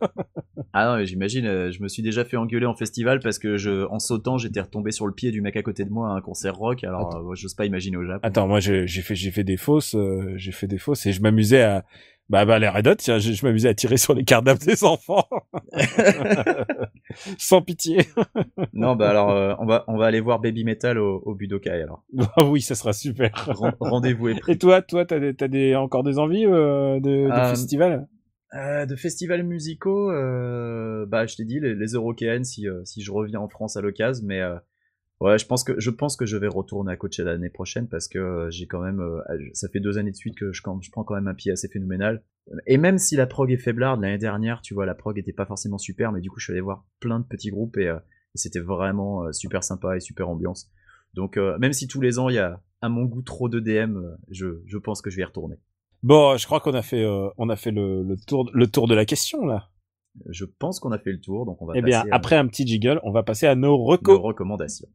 E: Ah non, mais j'imagine, je me suis déjà fait engueuler en festival parce que en sautant, j'étais retombé sur le pied du mec à côté de moi à un concert rock, alors j'ose pas imaginer au Japon.
D: Attends, moi, j'ai fait des fausses, et je m'amusais à, les Red Hot, tiens, je m'amusais à tirer sur les cardables des enfants. Sans pitié.
E: Non, alors, on va aller voir Baby Metal au Budokai, alors.
D: Oui, ça sera super.
E: Rendez-vous est pris.
D: Et toi, t'as encore des envies, de festivals?
E: De festivals musicaux, je t'ai dit, les Eurokéennes, si je reviens en France à l'occasion, mais, ouais, je pense que je vais retourner à Coachella l'année prochaine parce que j'ai quand même, ça fait 2 années de suite que je prends quand même un pied assez phénoménal. Et même si la prog est faiblarde, l'année dernière, tu vois, la prog était pas forcément super, mais du coup, je suis allé voir plein de petits groupes et c'était vraiment super sympa et super ambiance. Donc, même si tous les ans, il y a, à mon goût, trop de DM, je pense que je vais y retourner.
D: Bon, je crois qu'on a fait le tour de la question, là.
E: Je pense qu'on a fait le tour, donc on va
D: Eh
E: passer
D: bien,
E: à
D: après un petit jiggle, on va passer à nos
E: nos
D: recos.
E: recommandations.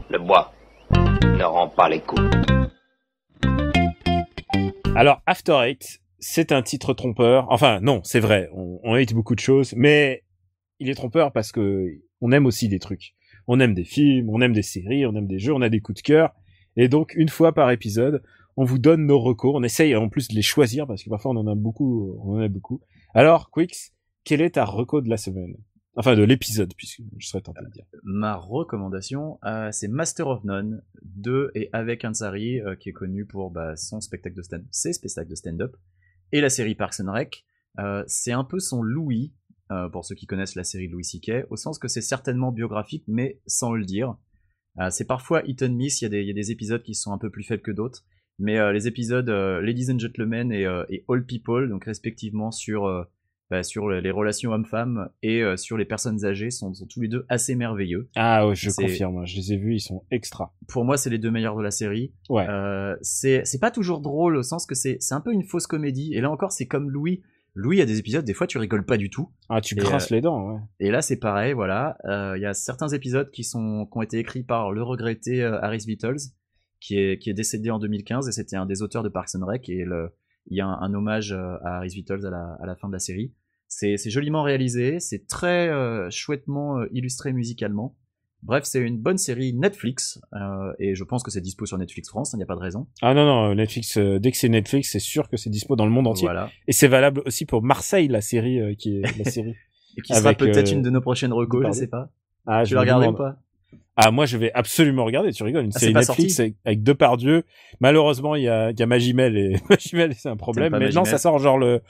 F: Le bois ne rend pas les coups.
D: Alors, After Eight, c'est un titre trompeur. Enfin, non, c'est vrai, on hate beaucoup de choses, mais il est trompeur parce que on aime aussi des trucs. On aime des films, on aime des séries, on aime des jeux, on a des coups de cœur. Et donc, une fois par épisode, on vous donne nos recos. On essaye en plus de les choisir parce que parfois on en a beaucoup. Alors, Quix, quelle est ta reco de la semaine? Enfin, de l'épisode, puisque je serais tenté de dire.
E: Ma recommandation, c'est Master of None de et avec Ansari, qui est connu pour son spectacle de ses spectacles de stand-up, et la série Parks and Rec. C'est un peu son Louis, pour ceux qui connaissent la série de Louis C.K., au sens que c'est certainement biographique, mais sans le dire. C'est parfois hit and miss, il y a des épisodes qui sont un peu plus faibles que d'autres, mais les épisodes Ladies and Gentlemen et All People, donc respectivement sur les relations hommes-femmes et sur les personnes âgées, sont tous les deux assez merveilleux.
D: Ah ouais, je confirme, je les ai vus, ils sont extra.
E: Pour moi, c'est les deux meilleurs de la série.
D: Ouais.
E: C'est pas toujours drôle au sens que c'est un peu une fausse comédie, et là encore c'est comme Louis. Louis a des épisodes, des fois tu rigoles pas du tout.
D: Ah, tu grinces les dents, ouais.
E: Et là c'est pareil, voilà. Il y a certains épisodes qui ont été écrits par le regretté Harris Beatles, qui est décédé en 2015, et c'était un des auteurs de Parks and Rec, et il y a un hommage à Harris Beatles à la fin de la série. C'est joliment réalisé, c'est très chouettement illustré musicalement. Bref, c'est une bonne série Netflix, et je pense que c'est dispo sur Netflix France, il n'y a pas de raison.
D: Ah non, Netflix, dès que c'est Netflix, c'est sûr que c'est dispo dans le monde entier.
E: Voilà.
D: Et c'est valable aussi pour Marseille, la série qui est la série.
E: Et qui sera peut-être une de nos prochaines recos, je sais pas.
D: Ah,
E: tu l'as regardé ou pas?
D: Ah, moi, je vais absolument regarder, tu rigoles. Une série Netflix avec Depardieu. Malheureusement, il y a Magimel et Magimel, c'est un problème. Mais non, ça sort genre le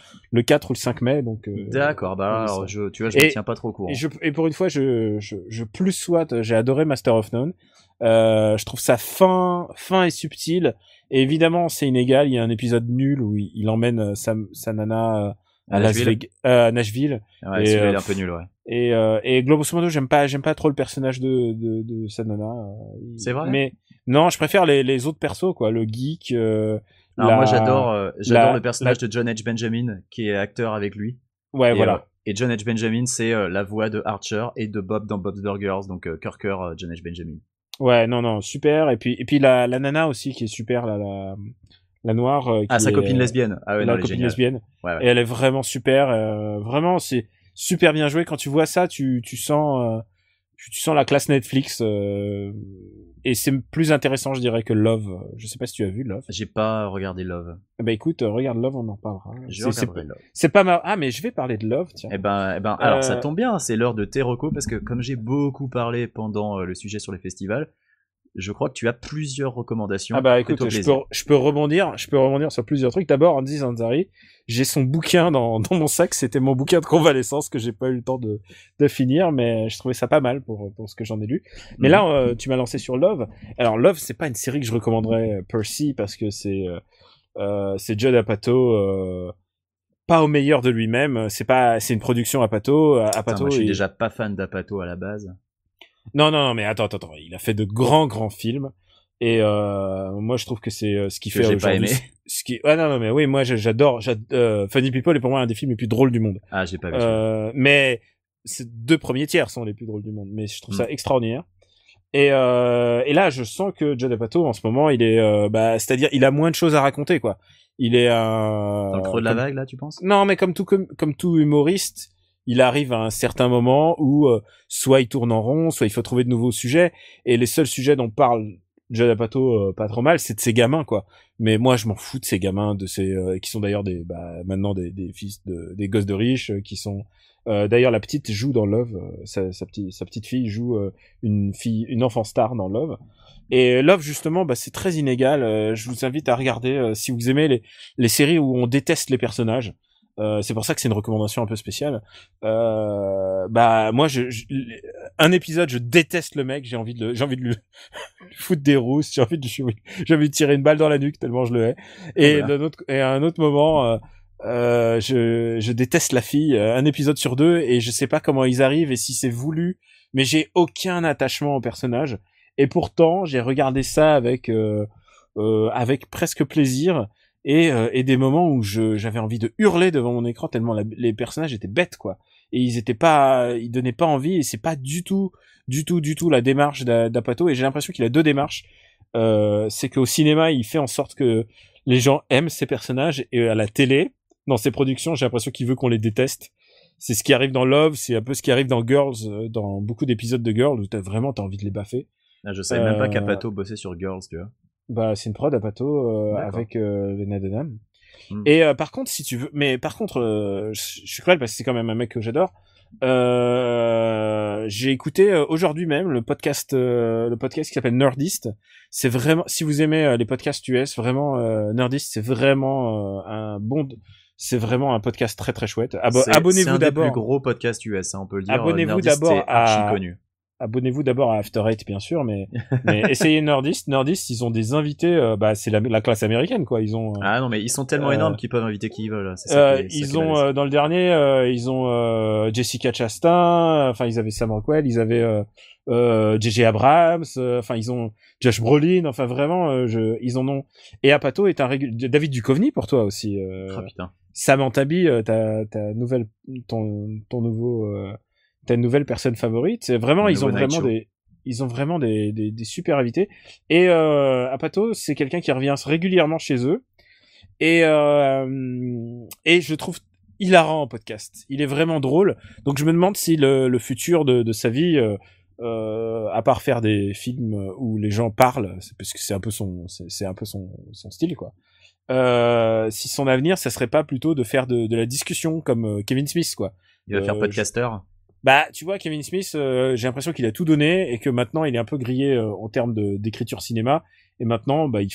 D: 4 ou le 5 mai, donc.
E: D'accord, alors, tu vois, je me tiens pas trop au courant.
D: Et pour une fois, je plus soit, j'ai adoré Master of None. Je trouve ça fin et subtil. Et évidemment, c'est inégal. Il y a un épisode nul où il emmène sa nana, à Nashville.
E: Ouais, celui-là, il est un peu nul, ouais.
D: Et grosso modo, j'aime pas trop le personnage de sa nana.
E: C'est vrai?
D: Mais, non, je préfère les autres persos, quoi. Le geek,
E: moi, j'adore le personnage de John H. Benjamin, qui est acteur avec lui.
D: Ouais, voilà.
E: Et John H. Benjamin, c'est la voix de Archer et de Bob dans Bob's Burgers, donc Kirker, John H. Benjamin.
D: Ouais, non, super. Et puis la nana aussi qui est super, la noire.
E: Sa copine lesbienne. Ah ouais,
D: la copine lesbienne.
E: Ouais.
D: Et elle est vraiment super. Vraiment, c'est super bien joué. Quand tu vois ça, tu sens la classe Netflix. Et c'est plus intéressant, je dirais, que Love. Je sais pas si tu as vu Love.
E: J'ai pas regardé Love.
D: Bah écoute, regarde Love, on en parlera.
E: Love.
D: C'est pas ma... Ah, mais je vais parler de Love, tiens.
E: Eh ben, alors ça tombe bien, c'est l'heure de tes recos, parce que comme j'ai beaucoup parlé pendant le sujet sur les festivals, je crois que tu as plusieurs recommandations.
D: Ah bah écoute, je peux rebondir sur plusieurs trucs. D'abord, Andy Zanzari, j'ai son bouquin dans mon sac, c'était mon bouquin de convalescence que j'ai pas eu le temps de finir, mais je trouvais ça pas mal pour ce que j'en ai lu. Mais là, tu m'as lancé sur Love. Alors Love, c'est pas une série que je recommanderais per se, parce que c'est Judd Apatow, pas au meilleur de lui-même. C'est une production Apatow.
E: Moi, je suis déjà pas fan d'Apatow à la base.
D: Non, mais attends, il a fait de grands films, et moi je trouve que c'est ce qu'il fait aujourd'hui.
E: J'ai pas aimé.
D: Non, mais oui, moi j'adore. Funny People est pour moi un des films les plus drôles du monde.
E: Ah, j'ai pas vu.
D: Mais ces 2 premiers tiers sont les plus drôles du monde, mais je trouve ça extraordinaire. Et là, je sens que Judd Apatow en ce moment, il est, c'est-à-dire, il a moins de choses à raconter, quoi. Il est
E: dans le creux de la vague, là, tu penses?
D: Non, mais comme tout humoriste, il arrive à un certain moment où soit il tourne en rond, soit il faut trouver de nouveaux sujets, et les seuls sujets dont parle Judd Apatow pas trop mal, c'est de ses gamins, quoi. Mais moi, je m'en fous de ces gamins, qui sont d'ailleurs maintenant des fils des gosses de riches, qui sont d'ailleurs la petite joue dans Love, sa petite fille joue une enfant star dans Love. Et Love, justement, c'est très inégal. Je vous invite à regarder si vous aimez les séries où on déteste les personnages. C'est pour ça que c'est une recommandation un peu spéciale. Moi, un épisode, je déteste le mec, j'ai envie de lui foutre des rousses, j'ai envie de tirer une balle dans la nuque tellement je le hais. Et à un autre moment, je déteste la fille, un épisode sur 2, et je sais pas comment ils arrivent et si c'est voulu, mais j'ai aucun attachement au personnage. Et pourtant, j'ai regardé ça avec presque plaisir. et des moments où j'avais envie de hurler devant mon écran tellement les personnages étaient bêtes, quoi. Et ils donnaient pas envie, et c'est pas du tout la démarche d'Apatow, et j'ai l'impression qu'il a deux démarches. C'est qu'au cinéma, il fait en sorte que les gens aiment ses personnages, et à la télé, dans ses productions, j'ai l'impression qu'il veut qu'on les déteste. C'est ce qui arrive dans Love, c'est un peu ce qui arrive dans Girls, dans beaucoup d'épisodes de Girls, où t'as envie de les baffer.
E: Ah, je savais même pas qu'Apatow bossait sur Girls, tu vois.
D: Bah, c'est une prod Apatow, avec Lena Dunham. Et par contre, si tu veux, je suis cruel parce que c'est quand même un mec que j'adore. J'ai écouté aujourd'hui même le podcast qui s'appelle Nerdist. C'est vraiment, si vous aimez les podcasts US, vraiment Nerdist, c'est vraiment c'est vraiment un podcast très très chouette. Abonnez-vous d'abord.
E: C'est un des plus gros podcasts US, hein, on peut le dire.
D: Abonnez-vous
E: Nerdist
D: d'abord
E: est archi connu.
D: Abonnez-vous d'abord à After Eight, bien sûr, mais essayez Nerdist. Nerdist, ils ont des invités, c'est la classe américaine, quoi. Ils ont.
E: Ah non, mais ils sont tellement énormes qu'ils peuvent inviter qui ils veulent.
D: Dans le dernier, ils ont Jessica Chastain. Enfin, ils avaient Sam Rockwell. Ils avaient J.J. Abrams. Enfin, ils ont Josh Brolin. Enfin, vraiment, ils en ont. Et Apatow est David Duchovny pour toi aussi.
E: Ah putain.
D: Samantha Bee, ta nouvelle personne favorite. C'est vraiment, ils ont vraiment des super invités. Et Apatow, c'est quelqu'un qui revient régulièrement chez eux. Et je trouve hilarant en podcast. Il est vraiment drôle. Donc je me demande si le futur de sa vie, à part faire des films où les gens parlent, parce que c'est un peu son style, quoi. Si son avenir, ça serait pas plutôt de faire de la discussion comme Kevin Smith, quoi.
E: Il va faire podcaster.
D: Bah, tu vois, Kevin Smith, j'ai l'impression qu'il a tout donné et que maintenant il est un peu grillé en termes d'écriture cinéma. Et maintenant, bah, il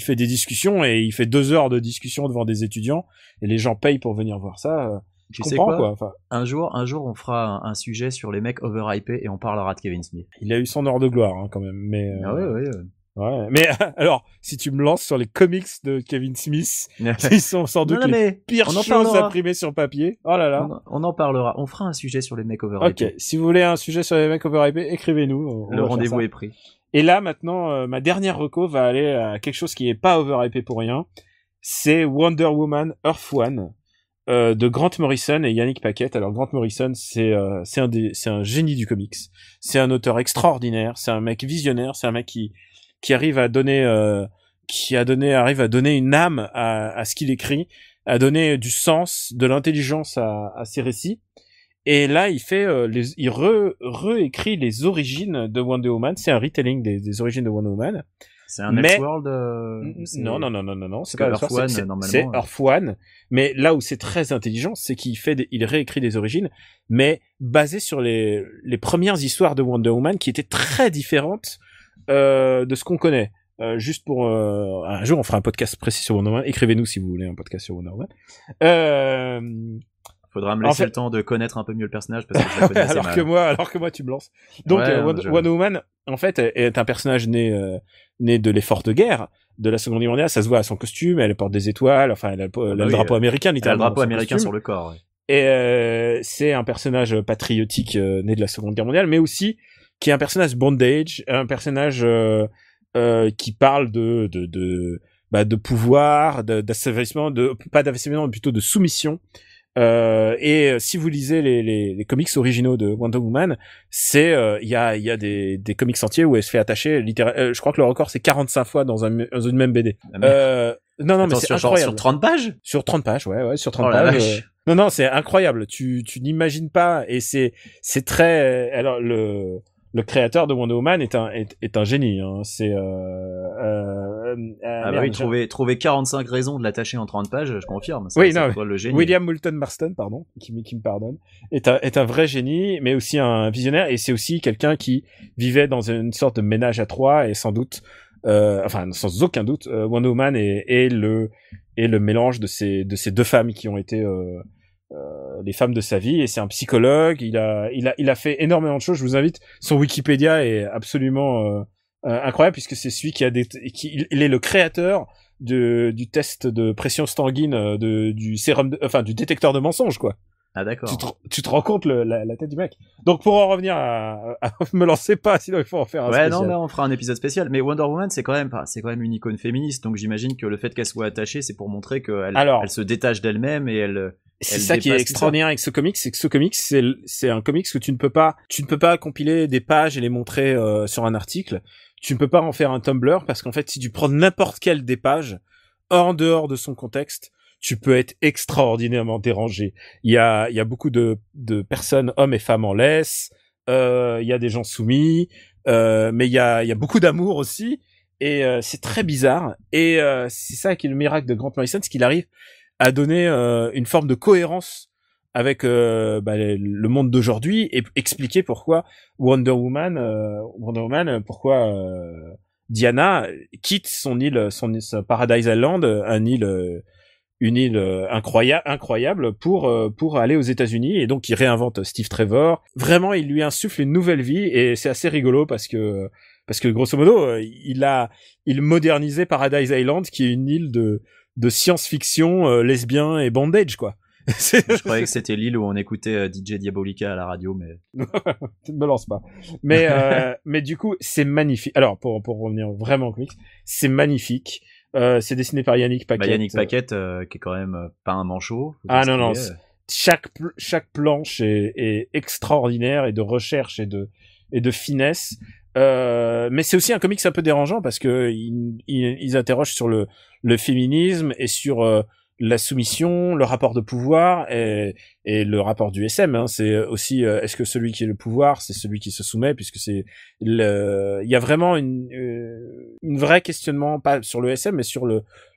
D: fait des discussions et il fait 2 heures de discussion devant des étudiants et les gens payent pour venir voir ça.
E: Tu sais quoi enfin... un jour, on fera un sujet sur les mecs overhypés et on parlera de Kevin Smith.
D: Il a eu son heure de gloire, hein, quand même. Mais
E: ah ouais.
D: Ouais, mais alors, si tu me lances sur les comics de Kevin Smith, ils sont sans doute les pires choses imprimées sur papier. Oh là là.
E: On en parlera. On fera un sujet sur les mecs overhypés.
D: Ok, si vous voulez un sujet sur les mecs overhypés, écrivez-nous.
E: Le rendez-vous est pris.
D: Et là, maintenant, ma dernière reco va aller à quelque chose qui est pas overhypé pour rien. C'est Wonder Woman Earth One de Grant Morrison et Yannick Paquette. Alors Grant Morrison, c'est un génie du comics. C'est un auteur extraordinaire. C'est un mec visionnaire. C'est un mec qui arrive à donner une âme à ce qu'il écrit, à donner du sens, de l'intelligence à ses récits. Et là, il réécrit les origines de Wonder Woman. C'est un retelling des origines de Wonder Woman.
E: C'est un Elseworld.
D: Non.
E: C'est pas Earth One, normalement.
D: C'est Earth One. Mais là où c'est très intelligent, c'est il réécrit des origines, mais basé sur les premières histoires de Wonder Woman qui étaient très différentes de ce qu'on connaît. Juste pour un jour on fera un podcast précis sur Wonder Woman. Écrivez-nous si vous voulez un podcast sur Wonder Woman.
E: Faudra me laisser le temps de connaître un peu mieux le personnage parce que je la connais assez mal.
D: Alors que moi tu me lances. Donc Wonder Woman en fait est un personnage né de l'effort de guerre de la Seconde Guerre mondiale. Ça se voit à son costume, elle porte des étoiles, enfin elle a le drapeau américain littéralement.
E: Elle a le drapeau américain sur le corps. Ouais.
D: Et c'est un personnage patriotique né de la Seconde Guerre mondiale, mais aussi qui est un personnage bondage, un personnage qui parle de pouvoir, d'asservissement, pas d'asservissement, mais plutôt de soumission. Et si vous lisez les comics originaux de Wonder Woman, il y a des comics entiers où elle se fait attacher littéralement. Je crois que le record c'est 45 fois dans une même BD. Non, mais c'est incroyable.
E: Sur 30 pages?
D: Sur 30 pages, ouais, sur 30 pages. Non, c'est incroyable. Tu n'imagines pas, et c'est très, alors le créateur de Wonder Woman est un génie, hein. C'est
E: trouver 45 raisons de l'attacher en 30 pages, je confirme.
D: Oui, non,
E: le génie.
D: William Moulton Marston, pardon, qui me pardonne, est un vrai génie, mais aussi un visionnaire, et c'est aussi quelqu'un qui vivait dans une sorte de ménage à trois, et sans doute, sans aucun doute, Wonder Woman est le mélange de ces deux femmes qui ont été les femmes de sa vie, et c'est un psychologue. Il a fait énormément de choses. Je vous invite, son Wikipédia est absolument incroyable, puisque c'est celui il est le créateur du test de pression sanguine du sérum du détecteur de mensonges, quoi.
E: Ah d'accord.
D: Tu te rends compte la tête du mec. Donc pour en revenir me lancez pas, sinon il faut en faire un spécial.
E: Ouais, non, mais on fera un épisode spécial. Mais Wonder Woman, c'est quand même une icône féministe, donc j'imagine que le fait qu'elle soit attachée, c'est pour montrer qu'elle elle se détache d'elle-même et elle.
D: C'est ça qui est extraordinaire avec ce comics, c'est que ce comics, c'est un comics que tu ne peux pas compiler des pages et les montrer sur un article. Tu ne peux pas en faire un Tumblr parce qu'en fait, si tu prends n'importe quelle des pages, en dehors de son contexte, tu peux être extraordinairement dérangé. Il y a beaucoup de personnes, hommes et femmes en laisse, il y a des gens soumis, mais il y a beaucoup d'amour aussi, et c'est très bizarre. Et c'est ça qui est le miracle de Grant Morrison, c'est qu'il arrive à donner une forme de cohérence avec le monde d'aujourd'hui et expliquer pourquoi Wonder Woman, pourquoi Diana quitte son île, son Paradise Island, une île incroyable pour aller aux États-Unis, et donc il réinvente Steve Trevor. Vraiment, il lui insuffle une nouvelle vie, et c'est assez rigolo parce que grosso modo, il modernisait Paradise Island, qui est une île de science-fiction, lesbien et bondage, quoi.
E: Je croyais que c'était l'île où on écoutait DJ Diabolica à la radio, mais
D: tu ne me lances pas. Mais du coup, c'est magnifique. Alors pour revenir vraiment au comics, c'est magnifique. C'est dessiné par Yannick Paquette.
E: Yannick Paquette, qui est quand même pas un manchot.
D: Ah non. Chaque planche est extraordinaire, et de recherche et de finesse. Mais c'est aussi un comics un peu dérangeant parce que ils interrogent sur le féminisme et sur la soumission, le rapport de pouvoir et le rapport du SM. Hein. C'est aussi est-ce que celui qui est le pouvoir, c'est celui qui se soumet, puisque il y a vraiment une vraie questionnement, pas sur le SM, mais sur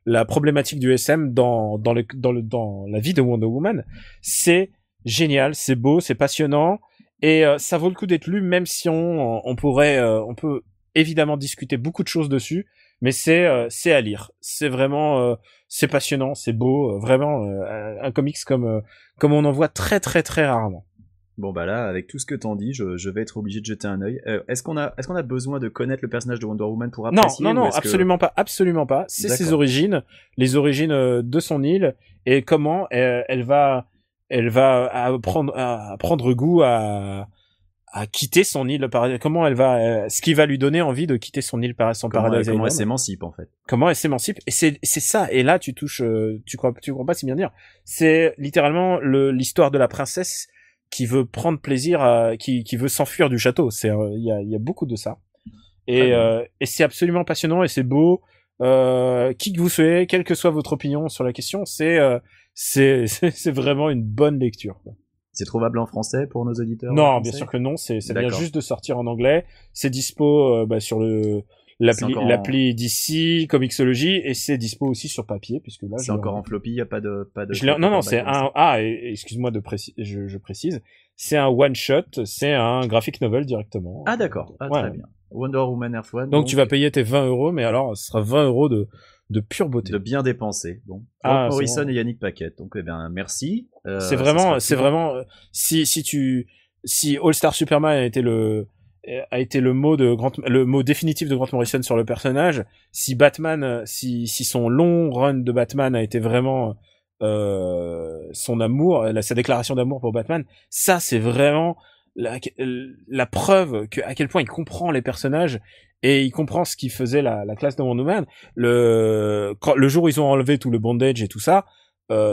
D: la problématique du SM dans la vie de Wonder Woman. C'est génial, c'est beau, c'est passionnant. Et ça vaut le coup d'être lu, même si on peut évidemment discuter beaucoup de choses dessus, mais c'est à lire. C'est vraiment c'est passionnant, c'est beau, vraiment un comics comme on en voit très très très rarement.
E: Bon bah là, avec tout ce que t'en dis, je vais être obligé de jeter un œil. Est-ce qu'on a besoin de connaître le personnage de Wonder Woman pour apprécier?
D: Non, absolument pas. C'est ses origines, les origines de son île, et comment elle va prendre goût à quitter son île, comment elle va, ce qui va lui donner envie de quitter son île, son Paradise Island.
E: Comment elle s'émancipe, en fait.
D: Comment elle s'émancipe. Et c'est ça. Et là, tu touches, tu crois pas si bien dire. C'est littéralement l'histoire de la princesse qui veut prendre plaisir qui veut s'enfuir du château. Il y a beaucoup de ça. Et c'est absolument passionnant, et c'est beau. Qui que vous soyez, quelle que soit votre opinion sur la question, c'est vraiment une bonne lecture, quoi.
E: C'est trouvable en français pour nos auditeurs?
D: Non, bien sûr que non. Ça vient juste de sortir en anglais. C'est dispo sur l'appli d'ici, Comixology, et c'est dispo aussi sur papier, puisque là.
E: C'est encore en floppy, y a pas de.
D: Non, c'est un. Excuse-moi je précise. C'est un one shot. C'est un graphic novel directement.
E: Ah d'accord. Très bien. Wonder Woman Earth One.
D: Donc tu vas payer tes 20€, mais alors ce sera 20€ de pure beauté.
E: De bien dépensé. Bon. Morrison et Yannick Paquette. Donc, merci.
D: C'est vraiment, si All Star Superman a été le mot définitif de Grant Morrison sur le personnage, si Batman, si son long run de Batman a été vraiment, son amour, sa déclaration d'amour pour Batman, ça, c'est vraiment la preuve à quel point il comprend les personnages. Et il comprend ce qui faisait la classe de Wonder Woman. Le jour où ils ont enlevé tout le bondage et tout ça,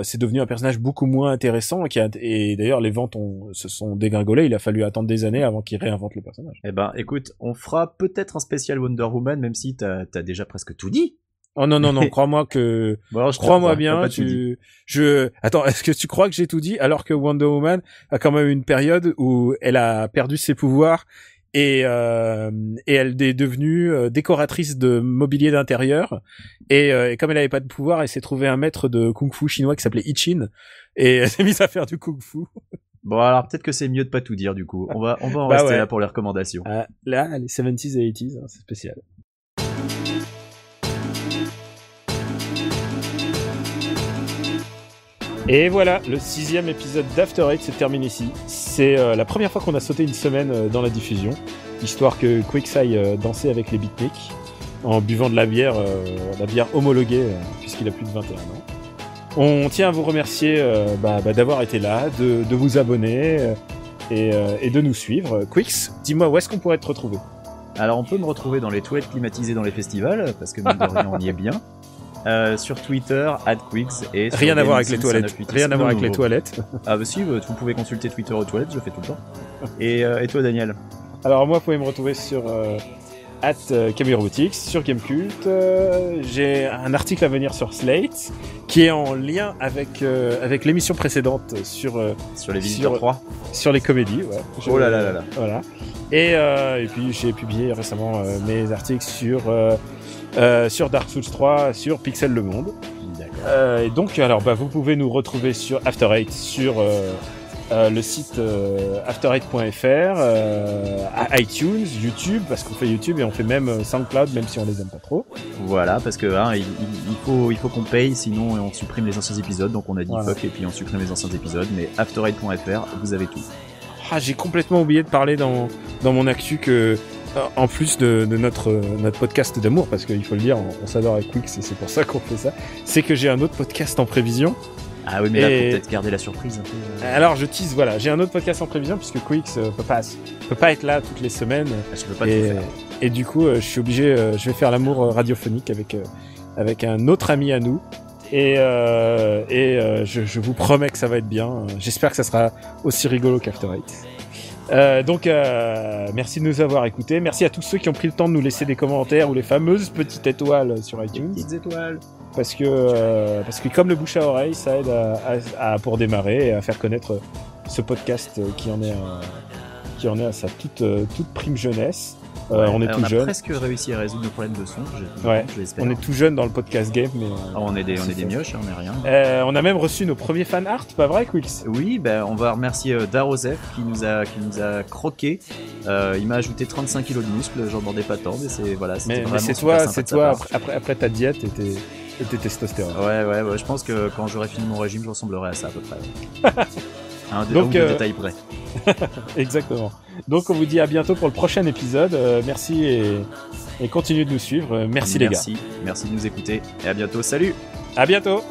D: c'est devenu un personnage beaucoup moins intéressant, et d'ailleurs les ventes se sont dégringolées. Il a fallu attendre des années avant qu'ils réinventent le personnage.
E: Eh ben, écoute, on fera peut-être un spécial Wonder Woman, même si t'as déjà presque tout dit.
D: Oh non, crois-moi bien. Attends, est-ce que tu crois que j'ai tout dit, alors que Wonder Woman a quand même une période où elle a perdu ses pouvoirs, et elle est devenue décoratrice de mobilier d'intérieur, et comme elle avait pas de pouvoir, elle s'est trouvée un maître de kung-fu chinois qui s'appelait Ichin, et elle s'est mise à faire du kung-fu.
E: Bon, alors peut-être que c'est mieux de pas tout dire, du coup. On va en rester là pour les recommandations.
D: Là, les 70s et 80s, c'est spécial. Et voilà, le 6e épisode d'After Eight se termine ici. C'est la première fois qu'on a sauté une semaine dans la diffusion, histoire que Quicks aille danser avec les beatniks en buvant de la bière homologuée, puisqu'il a plus de 21 ans. On tient à vous remercier d'avoir été là, de vous abonner et de nous suivre. Quix, dis-moi où est-ce qu'on pourrait te retrouver?
E: Alors on peut me retrouver dans les toilettes climatisées dans les festivals, parce que mine de rien on y est bien. Sur Twitter, @Quigs et sur
D: Rien à voir avec les
E: Gaming
D: toilettes.
E: 986.
D: Rien à voir avec les
E: Nouveau.
D: toilettes.
E: Ah bah si, vous pouvez consulter Twitter aux toilettes, je le fais tout le temps. Et toi Daniel?
D: Alors moi, vous pouvez me retrouver sur Camille Robotics, sur Gamecult. J'ai un article à venir sur Slate qui est en lien avec l'émission précédente sur
E: les Visiteurs 3.
D: Sur les comédies. Ouais.
E: Oh là là là là.
D: Voilà. Et puis j'ai publié récemment mes articles sur Dark Souls 3, sur Pixel Le Monde.
E: D'accord.
D: Et donc alors vous pouvez nous retrouver sur After Eight sur le site after8.fr, iTunes, YouTube, parce qu'on fait YouTube et on fait même SoundCloud, même si on les aime pas trop.
E: Voilà, parce que il faut qu'on paye, sinon on supprime les anciens épisodes. Donc on a dit fuck et puis on supprime les anciens épisodes. Mais after8.fr, vous avez tout.
D: Ah, j'ai complètement oublié de parler dans mon actu que en plus de notre podcast d'amour, parce qu'il faut le dire, on s'adore avec Quix et c'est pour ça qu'on fait ça, c'est que j'ai un autre podcast en prévision.
E: Ah oui, mais là, faut peut-être garder la surprise un peu.
D: Alors, je tease, voilà. J'ai un autre podcast en prévision, puisque Quix peut pas être là toutes les semaines.
E: Je peux pas tout faire.
D: Et du coup, je suis obligé, je vais faire l'amour radiophonique avec un autre ami à nous. Et je vous promets que ça va être bien. J'espère que ça sera aussi rigolo qu'After Eight. Donc, merci de nous avoir écoutés. Merci à tous ceux qui ont pris le temps de nous laisser des commentaires ou les fameuses petites étoiles sur iTunes.
E: Petites étoiles.
D: Parce que comme le bouche à oreille, ça aide pour démarrer et à faire connaître ce podcast qui en est à sa toute prime jeunesse. On est tout jeune.
E: On a presque réussi à résoudre nos problèmes de son. J'espère.
D: On est tout jeune dans le podcast game, mais
E: on est des mioches, on est rien.
D: On a même reçu nos premiers fan art, pas vrai, Quix?
E: Oui, on va remercier Darosef qui nous a croqué. Il m'a ajouté 35 kilos de muscles, j'en demandais pas tant, mais
D: c'est toi après ta diète et tes testostérone.
E: Ouais, je pense que quand j'aurai fini mon régime, je ressemblerai à ça à peu près. Donc, détail près.
D: Exactement. Donc on vous dit à bientôt pour le prochain épisode. Merci et continuez de nous suivre. Merci les gars.
E: Merci de nous écouter et à bientôt. Salut.
D: À bientôt.